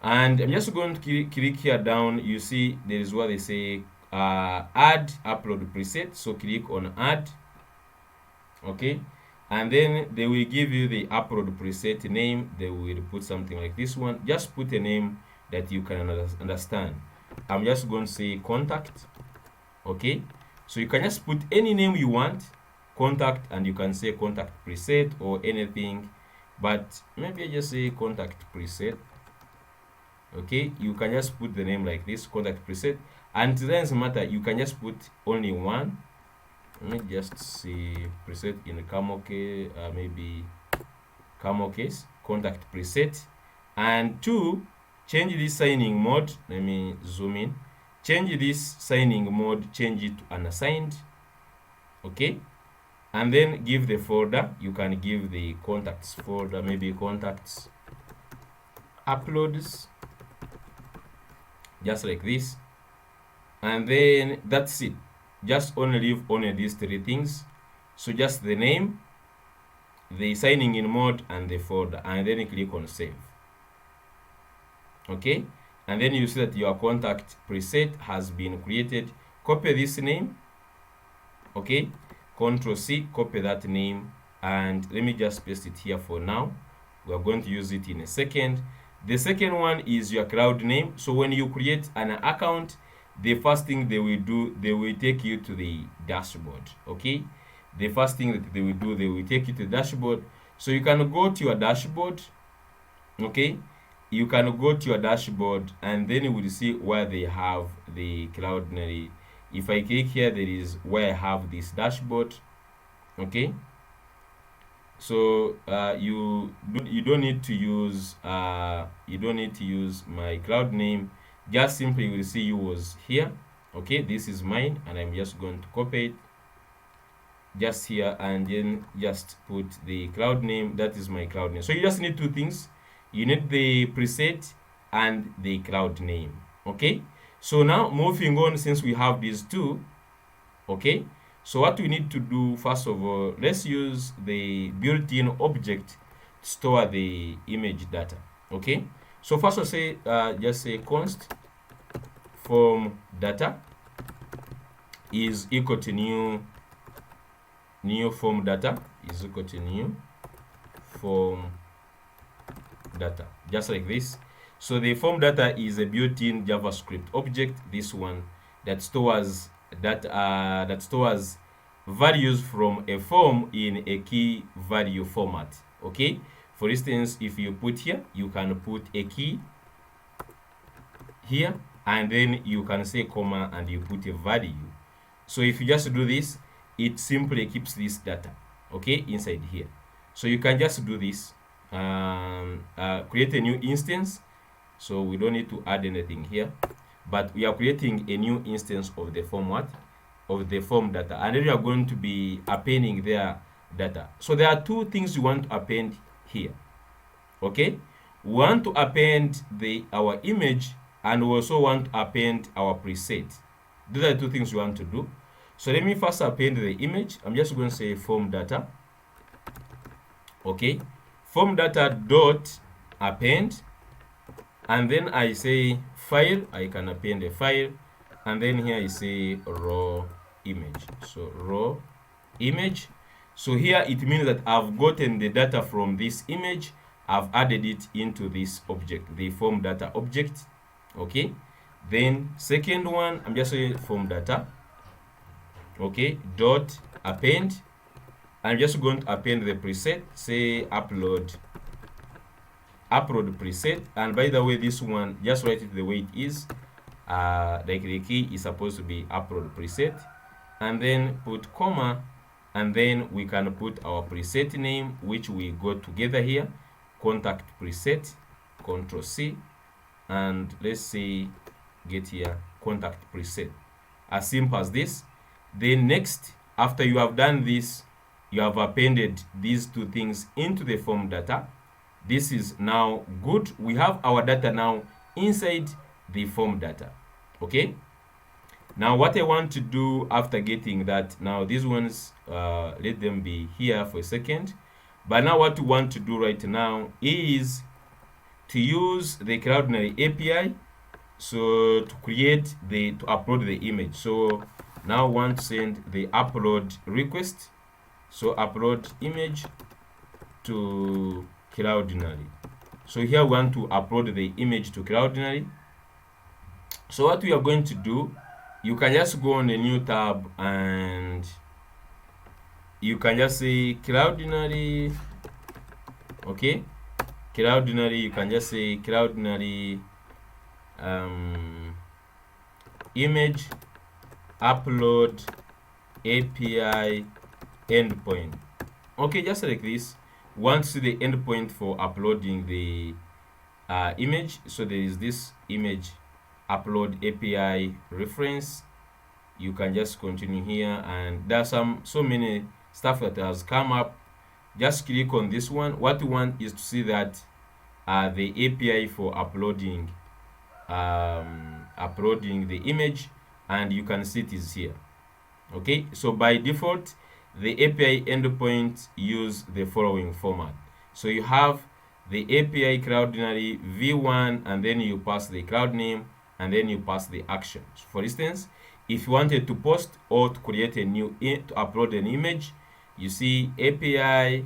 and I'm just going to click here down. You see there is what they say add upload preset. So click on add. Okay, and then they will give you the upload preset name. They will put something like this one. Just put a name that you can understand. I'm just going to say contact. Okay, so you can just put any name you want, contact, and you can say contact preset or anything, but maybe I just say contact preset. Okay, you can just put the name like this, contact preset, and it doesn't matter, you can just put only one. Let me just see preset in camel case, maybe camel case, contact preset. And two, change this signing mode. Let me zoom in. Change this signing mode, change it to unassigned. Okay, and then give the folder. You can give the contacts folder, maybe contacts uploads, just like this, and then that's it. Just only leave only these three things. So just the name, the signing in mode, and the folder, and then click on save. Okay, and then you see that your contact preset has been created. Copy this name. Okay, Control C, copy that name, and let me just paste it here for now. We are going to use it in a second. The second one is your cloud name. So when you create an account, the first thing they will do, they will take you to the dashboard. Okay, the first thing that they will do, they will take you to the dashboard. So you can go to your dashboard. Okay, you can go to your dashboard, and then you will see where they have the Cloudinary. If I click here, there is where I have this dashboard. Okay, so you don't need to use my cloud name. Just simply you will see you was here. Okay, this is mine, and I'm just going to copy it just here, and then just put the cloud name. That is my cloud name. So you just need two things. You need the preset and the cloud name. Okay, so now moving on, since we have these two, okay, so what we need to do, first of all, let's use the built-in object to store the image data. Okay, so first I'll say just say const form data is equal to new form data is equal to new form data, just like this. So the form data is a built-in JavaScript object, this one, that stores values from a form in a key value format. Okay, for instance, if you put here, you can put a key here, and then you can say comma, and you put a value. So if you just do this, it simply keeps this data, okay, inside here. So you can just do this, create a new instance. So we don't need to add anything here, but we are creating a new instance of the form data, and then you are going to be appending their data. So there are two things you want to append here. Okay, we want to append our image, and we also want to append our preset. Those are the two things we want to do. So let me first append the image. I'm just going to say form data. Okay, form data dot append, and then I say file. I can append a file, and then here I say raw image. So raw image. So here it means that I've gotten the data from this image, I've added it into this object, the form data object. Okay, then second one, I'm just saying form data. Okay, dot append. I'm just going to append the preset, say upload preset. And by the way, this one, just write it the way it is. Like the key is supposed to be upload preset, and then put comma, and then we can put our preset name, which we got together here, contact preset, Control C, and let's say get here contact preset. As simple as this. Then next, after you have done this, you have appended these two things into the form data. This is now good. We have our data now inside the form data. Okay, now what I want to do after getting that, now these ones, let them be here for a second. But now what we want to do right now is to use the Cloudinary API, so to upload the image. So now I want to send the upload request. So upload image to Cloudinary. So here we want to upload the image to Cloudinary. So what we are going to do, you can just go on a new tab, and you can just say Cloudinary. Okay, Cloudinary, you can just say Cloudinary image upload API endpoint. Okay, just like this. Once the endpoint for uploading the image, so there is this image upload API reference. You can just continue here, and there are so many stuff that has come up, just click on this one. What you want is to see that the API for uploading the image, and you can see it is here. Okay, so by default the API endpoint use the following format. So you have the API Cloudinary v1, and then you pass the cloud name, and then you pass the action. So for instance, if you wanted to post or to create a new to upload an image, you see API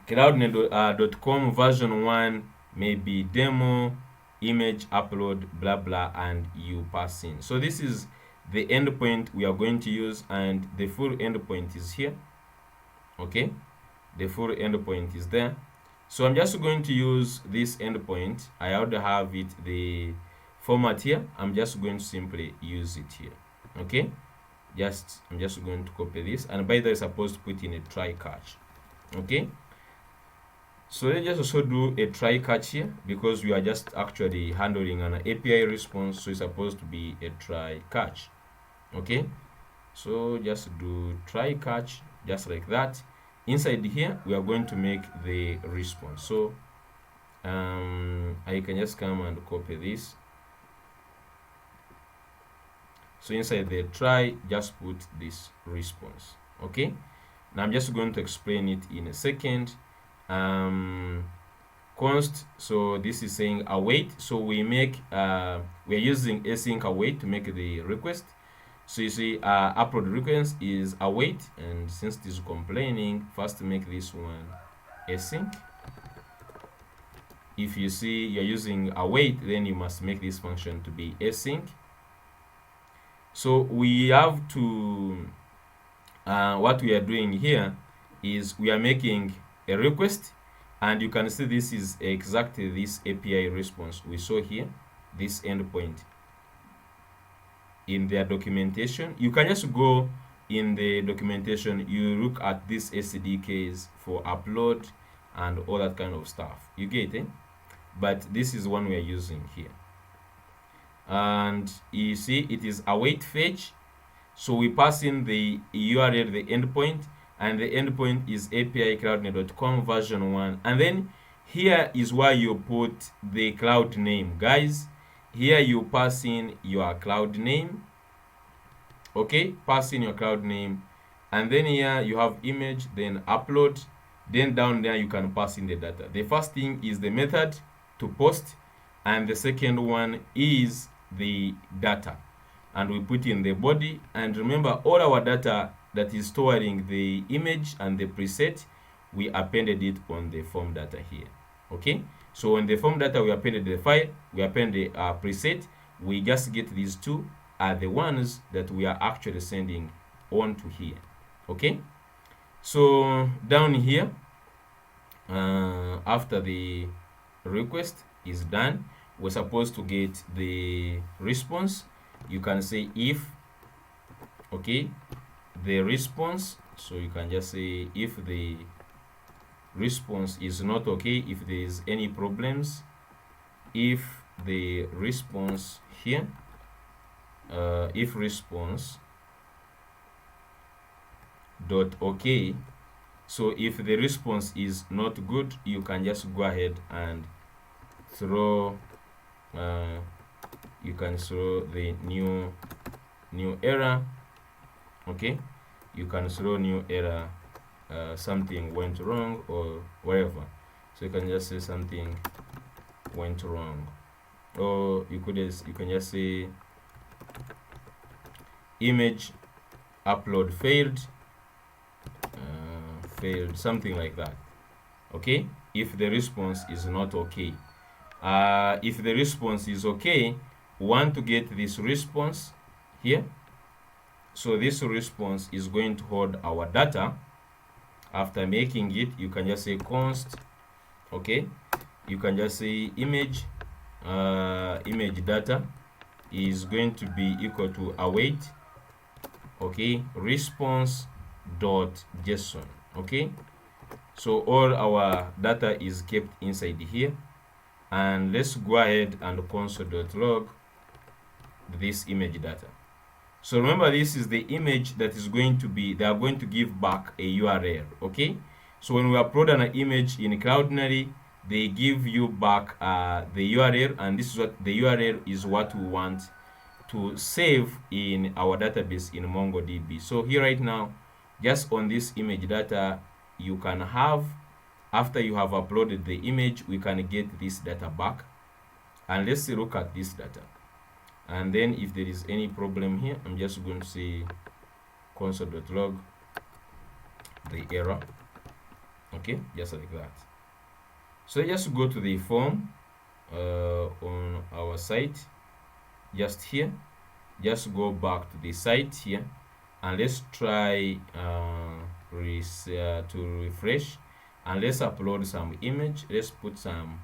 cloudinary.com version 1, maybe demo image upload, blah blah, and you pass in. So this is the endpoint we are going to use, and the full endpoint is here. Okay, the full endpoint is there. So I'm just going to use this endpoint. I already have it, the format here. I'm just going to simply use it here. Okay, I'm just going to copy this, and by the way, I'm supposed to put in a try catch. Okay, so let's just also do a try catch here, because we are just actually handling an API response, so it's supposed to be a try catch. Okay, so just do try catch, just like that. Inside here we are going to make the response. So I can just come and copy this. So inside the try, just put this response. Okay, now I'm just going to explain it in a second. Const, so this is saying await, so we are using async await to make the request. So you see upload request is await, and since this is complaining, first make this one async. If you see you're using await, then you must make this function to be async. So we have to what we are doing here is we are making a request, and you can see this is exactly this API response we saw here, this endpoint in their documentation. You can just go in the documentation, you look at these SDKs for upload and all that kind of stuff, you get it. But this is one we are using here, and you see it is await fetch. So we pass in the URL, the endpoint, and the endpoint is API cloudinary.com version 1, and then here is where you put the cloud name, guys. Here you pass in your cloud name. Okay, pass in your cloud name, and then here you have image, then upload, then down there you can pass in the data. The first thing is the method to post, and the second one is the data, and we put in the body. And remember, all our data that is storing the image and the preset, we appended it on the form data here. Okay, so on the form data we appended the file, we append the preset. We just get these two are the ones that we are actually sending on to here. Okay, so down here after the request is done, we're supposed to get the response. You can say if, okay, the response, so you can just say if the response is not okay, if there is any problems, if the response here, if response dot okay. So if the response is not good, you can just go ahead and throw you can throw the new error. Okay, you can throw new error, something went wrong or whatever. So you can just say something went wrong, or you can just say image upload failed, something like that. Okay, if the response is not okay. If the response is okay, we want to get this response here. So this response is going to hold our data. After making it, you can just say const, okay, you can just say image image data is going to be equal to await, okay, response dot json. Okay, so all our data is kept inside here, and let's go ahead and console.log this image data. So remember, this is the image that is going to be, they are going to give back a URL. Okay, so when we upload an image in Cloudinary, they give you back the URL, and this is what the URL is, what we want to save in our database in MongoDB. So here right now, just on this image data, you can have, after you have uploaded the image, we can get this data back. And let's look at this data. And then if there is any problem here, I'm just going to say console.log the error. Okay, just like that. So just go to the form on our site, just here, just go back to the site here, and let's try to refresh, and let's upload some image. Let's put some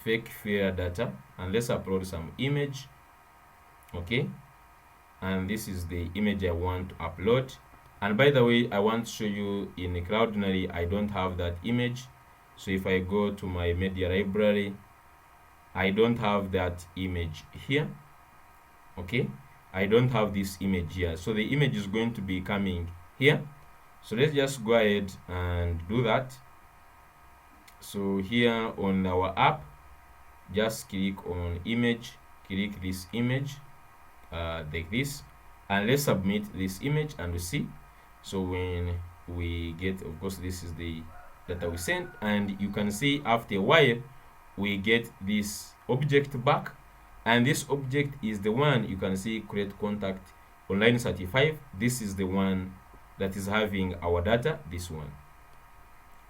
fake fair data, and let's upload some image. Okay, and this is the image I want to upload. And by the way, I want to show you in Cloudinary, I don't have that image. So if I go to my media library, I don't have that image here. Okay, I don't have this image here, so the image is going to be coming here. So let's just go ahead and do that. So here on our app, just click on image, click this image like this, and let's submit this image, and we see. So when we get, of course, this is the data we sent, and you can see after a while we get this object back, and this object is the one you can see, create contact on line 35. This is the one that is having our data, this one.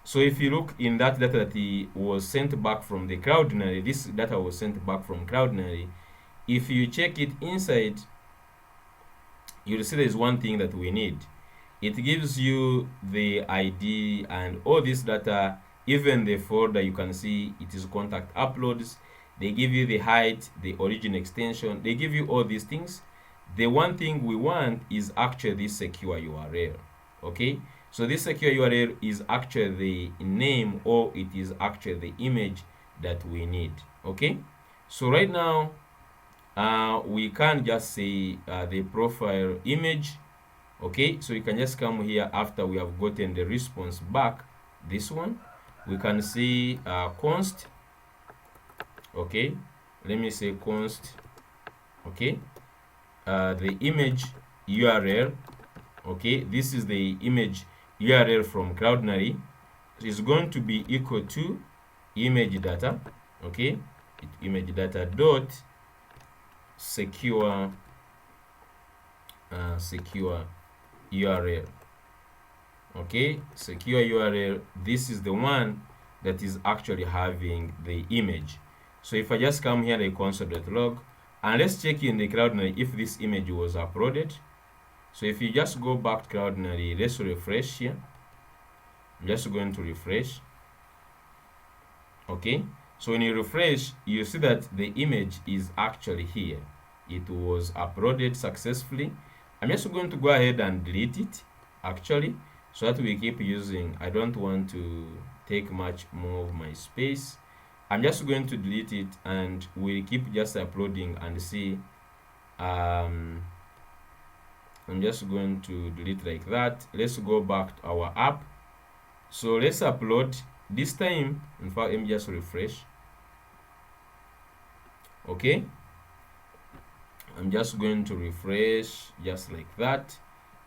So if you look in that data that was sent back from the Cloudinary, this data was sent back from Cloudinary. If you check it inside, you'll see there's one thing that we need. It gives you the ID and all this data, even the folder. You can see it is contact uploads. They give you the height, the origin extension. They give you all these things. The one thing we want is actually this secure URL. Okay, so this secure URL is actually the name, or it is actually the image that we need. Okay, so right now we can just say the profile image. Okay, so you can just come here after we have gotten the response back, this one. We can see const. Okay, let me say const. Okay, the image URL. Okay, this is the image URL from Cloudinary. Is going to be equal to image data. Okay, image data dot secure secure URL. Okay, secure URL, this is the one that is actually having the image. So if I just come here, the console.log, and let's check in the Cloudinary if this image was uploaded. So if you just go back to Cloudinary, let's refresh here. I'm just going to refresh. Okay, so when you refresh, you see that the image is actually here. It was uploaded successfully. I'm just going to go ahead and delete it, actually, so that we keep using. I don't want to take much more of my space. I'm just going to delete it, and we'll keep just uploading and see. I'm just going to delete like that. Let's go back to our app. So let's upload this time. In fact, let me just refresh. Okay, I'm just going to refresh just like that.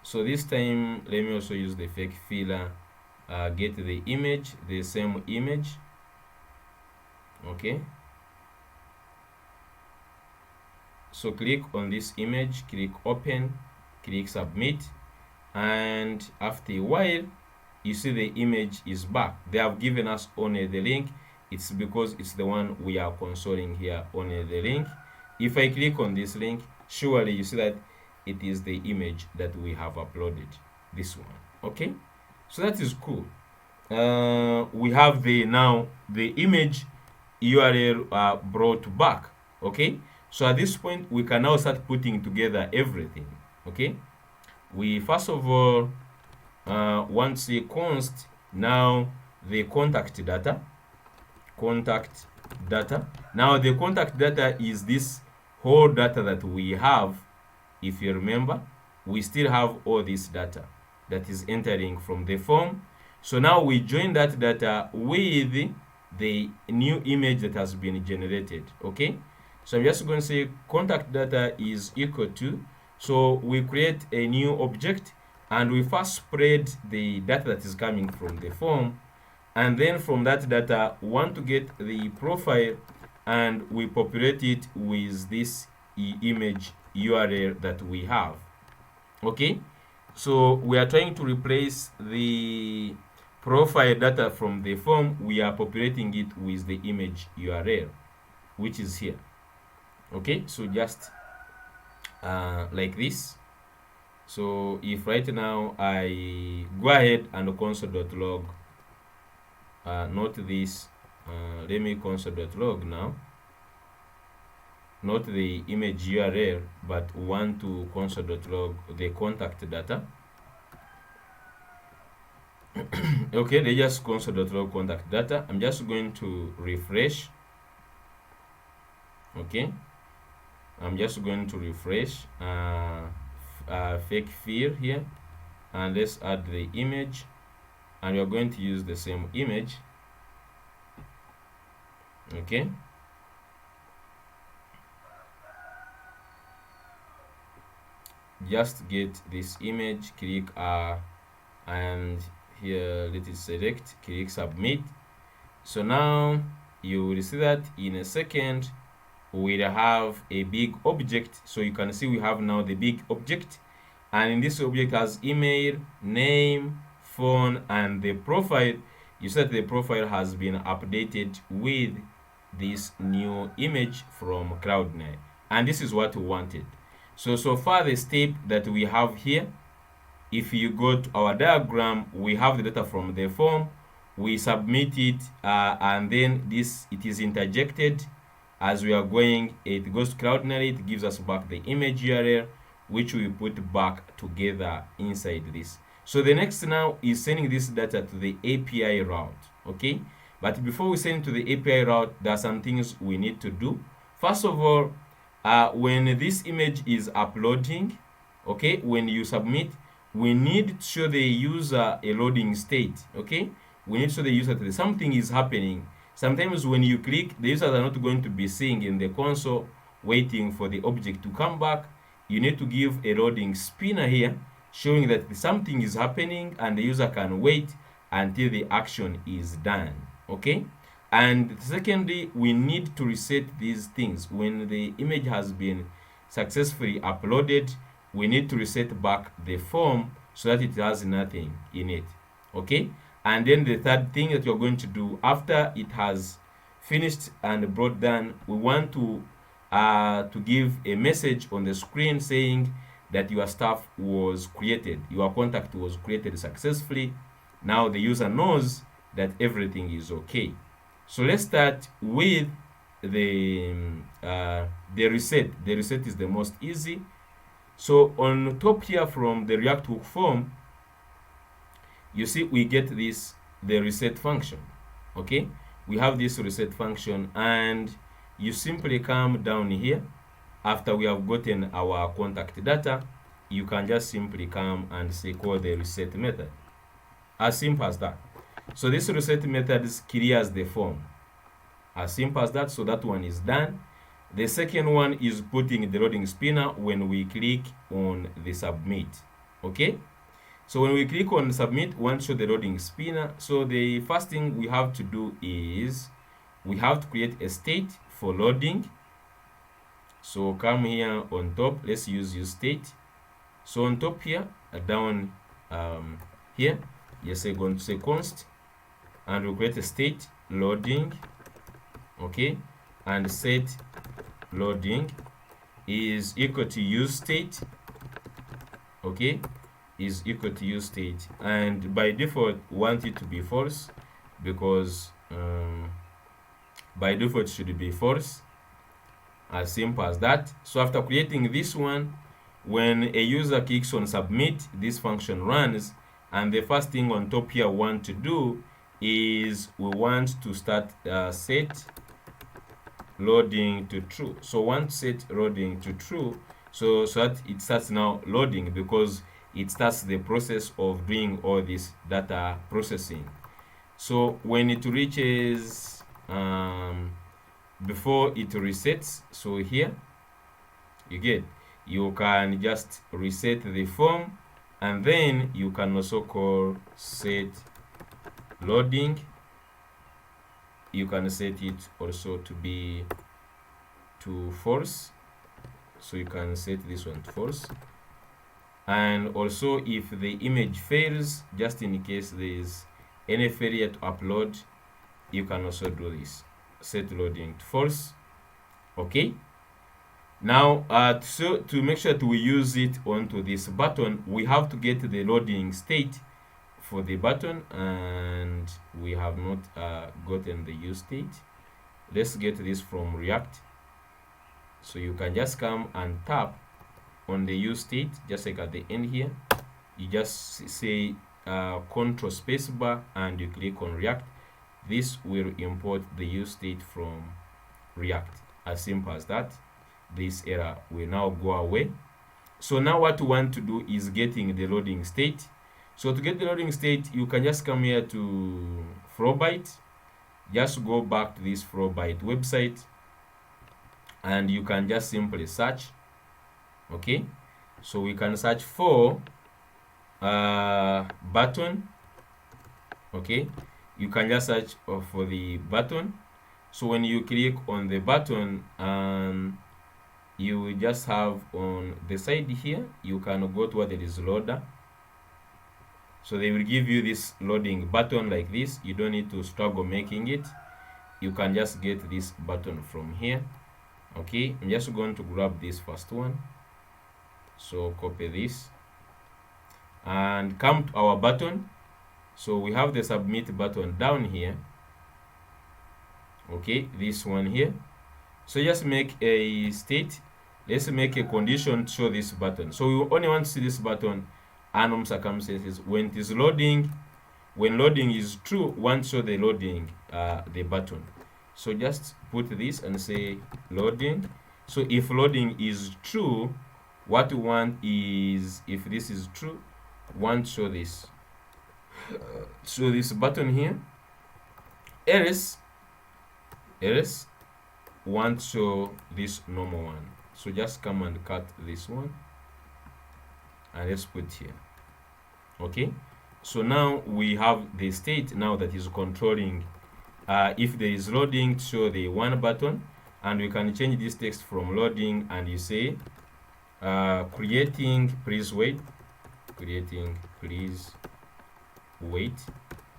So this time, let me also use the fake filler, get the image, the same image. Okay, so click on this image, click open, click submit, and after a while you see the image is back. They have given us only the link. It's because it's the one we are consoling here, only the link. If I click on this link, surely you see that it is the image that we have uploaded, this one. Okay, so that is cool. We have now the image URL brought back. Okay, so at this point we can now start putting together everything. Okay, we first of all want to say const now the contact data. Now the contact data is this whole data that we have if you remember, we still have all this data that is entering from the form. So now we join that data with the new image that has been generated. Okay, so I'm just going to say contact data is equal to, so we create a new object and we first spread the data that is coming from the form, and then from that data we want to get the profile and we populate it with this image URL that we have. Okay, so we are trying to replace the profile data from the form, we are populating it with the image URL, which is here. Okay, so just like this. So if right now I go ahead and console.log, not this, let me console.log now, not the image URL, but want to console.log the contact data. Okay, they just console.log contact data. I'm just going to refresh. Okay, I'm just going to refresh, fake fill here, and let's add the image, and we're going to use the same image. Okay, just get this image, click and here let it select, click submit. So now you will see that in a second we'll have a big object. So you can see we have now the big object, and in this object has email, name, phone, and the profile. You said the profile has been updated with this new image from Cloudinary, and this is what we wanted. So far the step that we have here, if you go to our diagram, we have the data from the form, we submit it, and then it is interjected as we are going. It goes to Cloudinary, it gives us back the image URL, which we put back together inside this. So the next now is sending this data to the API route. Okay, but before we send to the API route, there are some things we need to do. First of all, when this image is uploading, okay, when you submit, we need to show the user a loading state. Okay, we need to show the user that something is happening. Sometimes when you click, the users are not going to be seeing in the console waiting for the object to come back. You need to give a loading spinner here showing that something is happening and the user can wait until the action is done. Okay, and secondly, we need to reset these things. When the image has been successfully uploaded, we need to reset back the form so that it has nothing in it. Okay, and then the third thing that you're going to do after it has finished and brought down, we want to give a message on the screen saying that your stuff was created, your contact was created successfully. Now the user knows that everything is okay. So let's start with the reset. The reset is the most easy. So on top here from the React hook form, you see we get this, the reset function. Okay, we have this reset function, and you simply come down here. After we have gotten our contact data, you can just simply come and say call the reset method. As simple as that. So this reset method clears the form. As simple as that. So that one is done. The second one is putting the loading spinner when we click on the submit. Okay, so when we click on submit, we want to show the loading spinner. So the first thing we have to do is we have to create a state for loading. So come here on top, let's use state. So on top here, down here, yes, I'm going to say const, and we'll create a state loading. Okay, and set loading is equal to use state. Okay, is equal to use state, and by default want it to be false, because by default it should be false. As simple as that. So after creating this one, when a user clicks on submit, this function runs, and the first thing on top here we want to do is we want to start set loading to true. So want to set loading to true. so that it starts now loading, because it starts the process of doing all this data processing. So when it reaches before it resets, so here you can just reset the form, and then you can also call set loading. You can set it also to be to false, so you can set this one to false. And also, if the image fails, just in case there is any failure to upload, you can also do this, set loading to false. Okay, now so to make sure that we use it onto this button, we have to get the loading state for the button, and we have not gotten the use state. Let's get this from React. So you can just come and tap on the use state, just like at the end here. You just say control spacebar and you click on React. This will import the use state from React. As simple as that. This error will now go away. So now what we want to do is getting the loading state. So to get the loading state, you can just come here to Flowbyte. Just go back to this Flowbyte website, and you can just simply search. Okay, so we can search for button. Okay, you can just search for the button. So when you click on the button, you will just have on the side here, you can go to where there is loader. So they will give you this loading button like this. You don't need to struggle making it. You can just get this button from here. Okay, I'm just going to grab this first one. So copy this and come to our button. So we have the submit button down here. Okay, this one here. So just make a state. Let's make a condition to show this button. So we only want to see this button under circumstances when it is loading. When loading is true, we want to show the loading the button. So just put this and say loading. So if loading is true, what we want is, if this is true, want to show this. So this button here. Else want to show this normal one. So just come and cut this one and let's put here. Okay, so now we have the state now that is controlling if there is loading to show the one button, and we can change this text from loading, and you say creating please wait,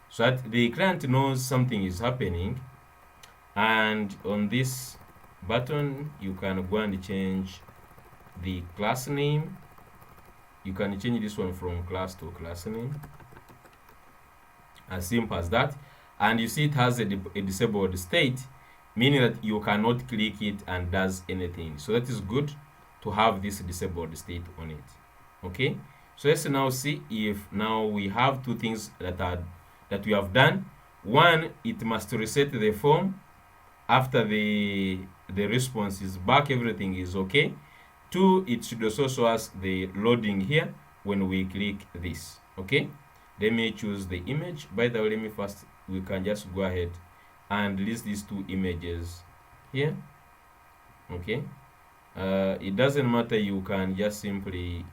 so that the client knows something is happening. And on this button, you can go and change the class name. You can change this one from class to class name, as simple as that. And you see it has a disabled state, meaning that you cannot click it and does anything. So that is good to have this disabled state on it. Okay, so let's now see if now we have two things that we have done. One, it must reset the form after the response is back, everything is okay. Two, it should also show us the loading here when we click this. Okay, let me choose the image. By the way, let me first, we can just go ahead and list these two images here. Okay, it doesn't matter, you can just simply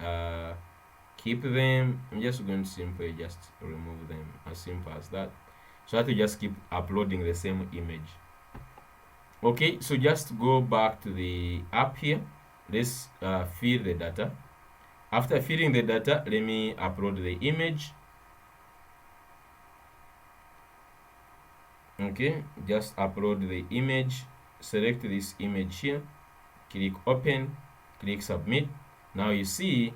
keep them. I'm just going to simply just remove them, as simple as that, so that we just keep uploading the same image. Okay, so just go back to the app here. Let's fill the data. After filling the data, let me upload the image. Okay, just upload the image. Select this image here, click open, click submit. Now you see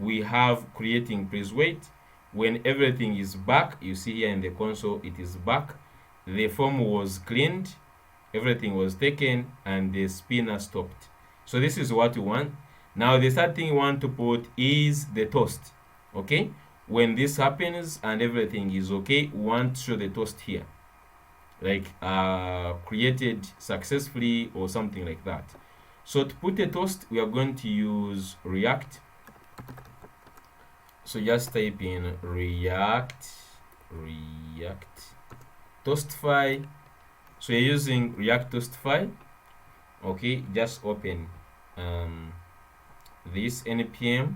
we have creating please wait. When everything is back, you see here in the console it is back. The form was cleaned, everything was taken, and the spinner stopped. So this is what we want. Now the third thing we want to put is the toast. Okay, when this happens and everything is okay, we want to show the toast here, like created successfully or something like that. So to put a toast, we are going to use React. So just type in React toastify. So you're using React toastify. Okay, just open this npm.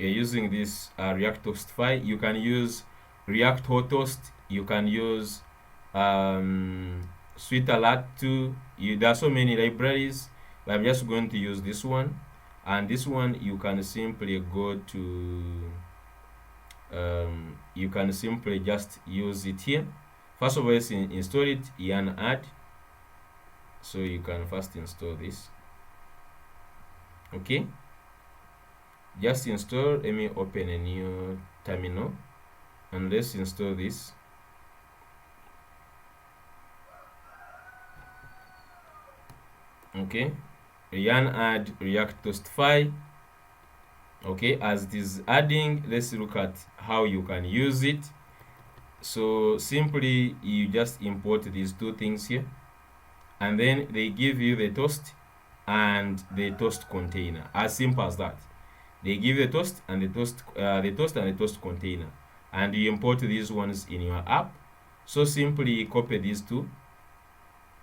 You're using this React toastify. You can use React hottoast. You can use Sweet Alert too. There are so many libraries, but I'm just going to use this one. And this one you can simply go to you can simply just use it here. First of all, let's install it, yarn add. So you can first install this. Okay, just install. Let me open a new terminal and let's install this. Okay, yarn add React toastify. Okay, as it is adding, let's look at how you can use it. So simply you just import these two things here, and then they give you the toast and the toast container. As simple as that. They give the toast and the toast container, and you import these ones in your app. So simply copy these two,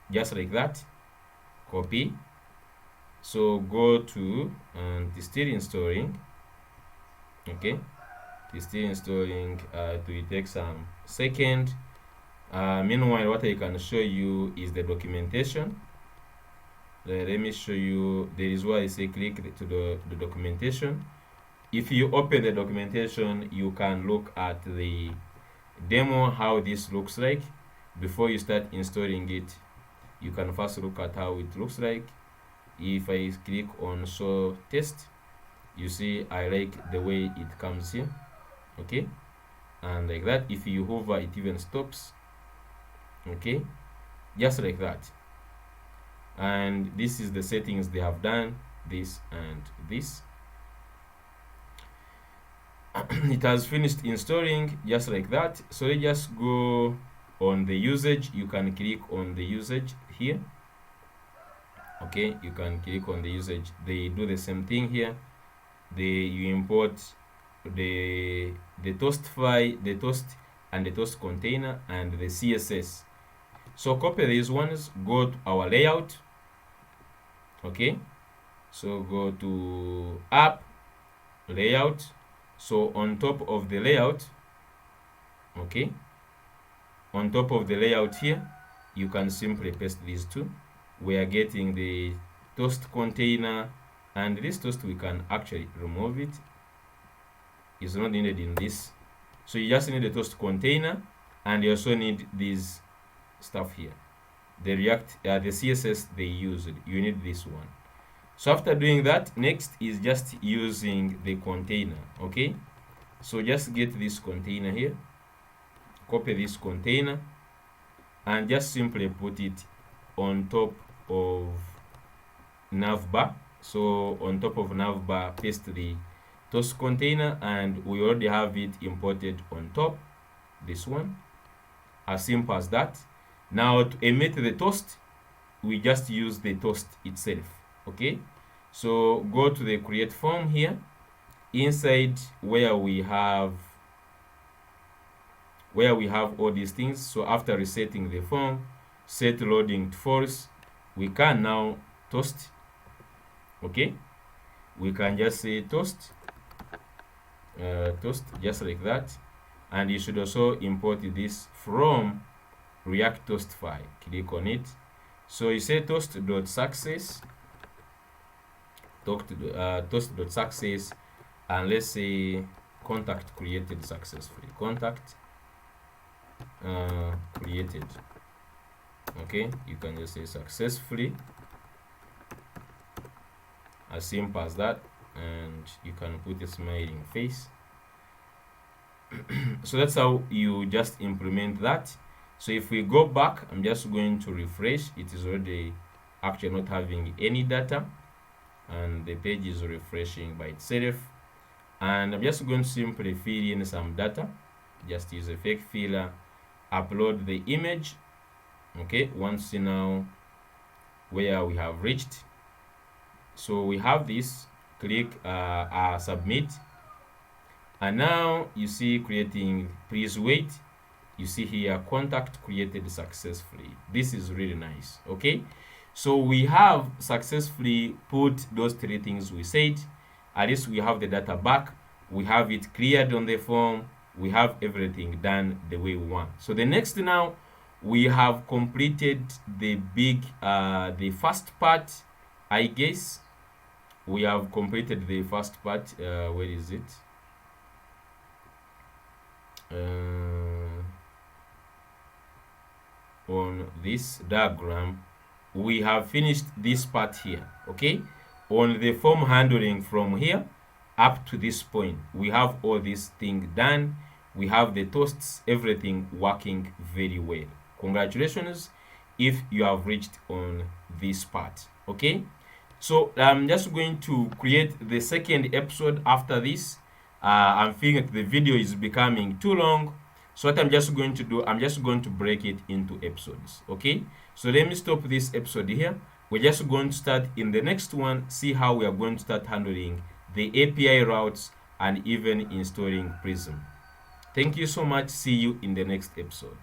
just like that. Copy. So go to and it's still installing. Okay, it's still installing. It will take some second. Meanwhile, what I can show you is the documentation. Let me show you. There is where I say click to the documentation. If you open the documentation, you can look at the demo, how this looks like. Before you start installing it, you can first look at how it looks like. If I click on show test, you see I like the way it comes here. Okay, and like that. If you hover, it even stops. Okay, just like that. And this is the settings they have done, this and this. It has finished installing, just like that. So let's just go on the usage. You can click on the usage here. Okay, you can click on the usage. They do the same thing here. You import the toastify, the toast and the toast container and the CSS. So copy these ones, go to our layout. Okay, so go to app, layout. So on top of the layout, okay, on top of the layout here, you can simply paste these two. We are getting the toast container, and this toast we can actually remove it. It's not needed in this. So you just need the toast container, and you also need this stuff here. The React, the CSS they used, you need this one. So after doing that, next is just using the container. Okay, so just get this container here, copy this container, and just simply put it on top of navbar. So on top of navbar, paste the toast container, and we already have it imported on top, this one. As simple as that. Now to emit the toast, we just use the toast itself. Okay, so go to the create form here, inside where we have all these things. So after resetting the form, set loading to false, we can now toast. Okay, we can just say toast, toast, just like that. And you should also import this from React toastify. Click on it. So you say toast.success, toast.success, and let's say contact created successfully. Contact created. Okay, you can just say successfully, as simple as that, and you can put a smiling face. So that's how you just implement that. So if we go back, I'm just going to refresh. It is already actually not having any data, and the page is refreshing by itself. And I'm just going to simply fill in some data. Just use a fake filler, upload the image. Okay, once now where we have reached. So we have this, click submit, and now you see creating. Please wait. You see here contact created successfully. This is really nice. Okay, so we have successfully put those three things we said. At least we have the data back, we have it cleared on the form, we have everything done the way we want. So the next, now we have completed the big the first part, I guess. We have completed the first part. Where is it? On this diagram, we have finished this part here. Okay, on the form handling, from here up to this point, we have all this thing done. We have the toasts, everything working very well. Congratulations if you have reached on this part. Okay, so I'm just going to create the second episode after this. I'm feeling that the video is becoming too long, so what I'm just going to do, I'm just going to break it into episodes. Okay, so let me stop this episode here. We're just going to start in the next one, see how we are going to start handling the API routes and even installing Prism. Thank you so much. See you in the next episode.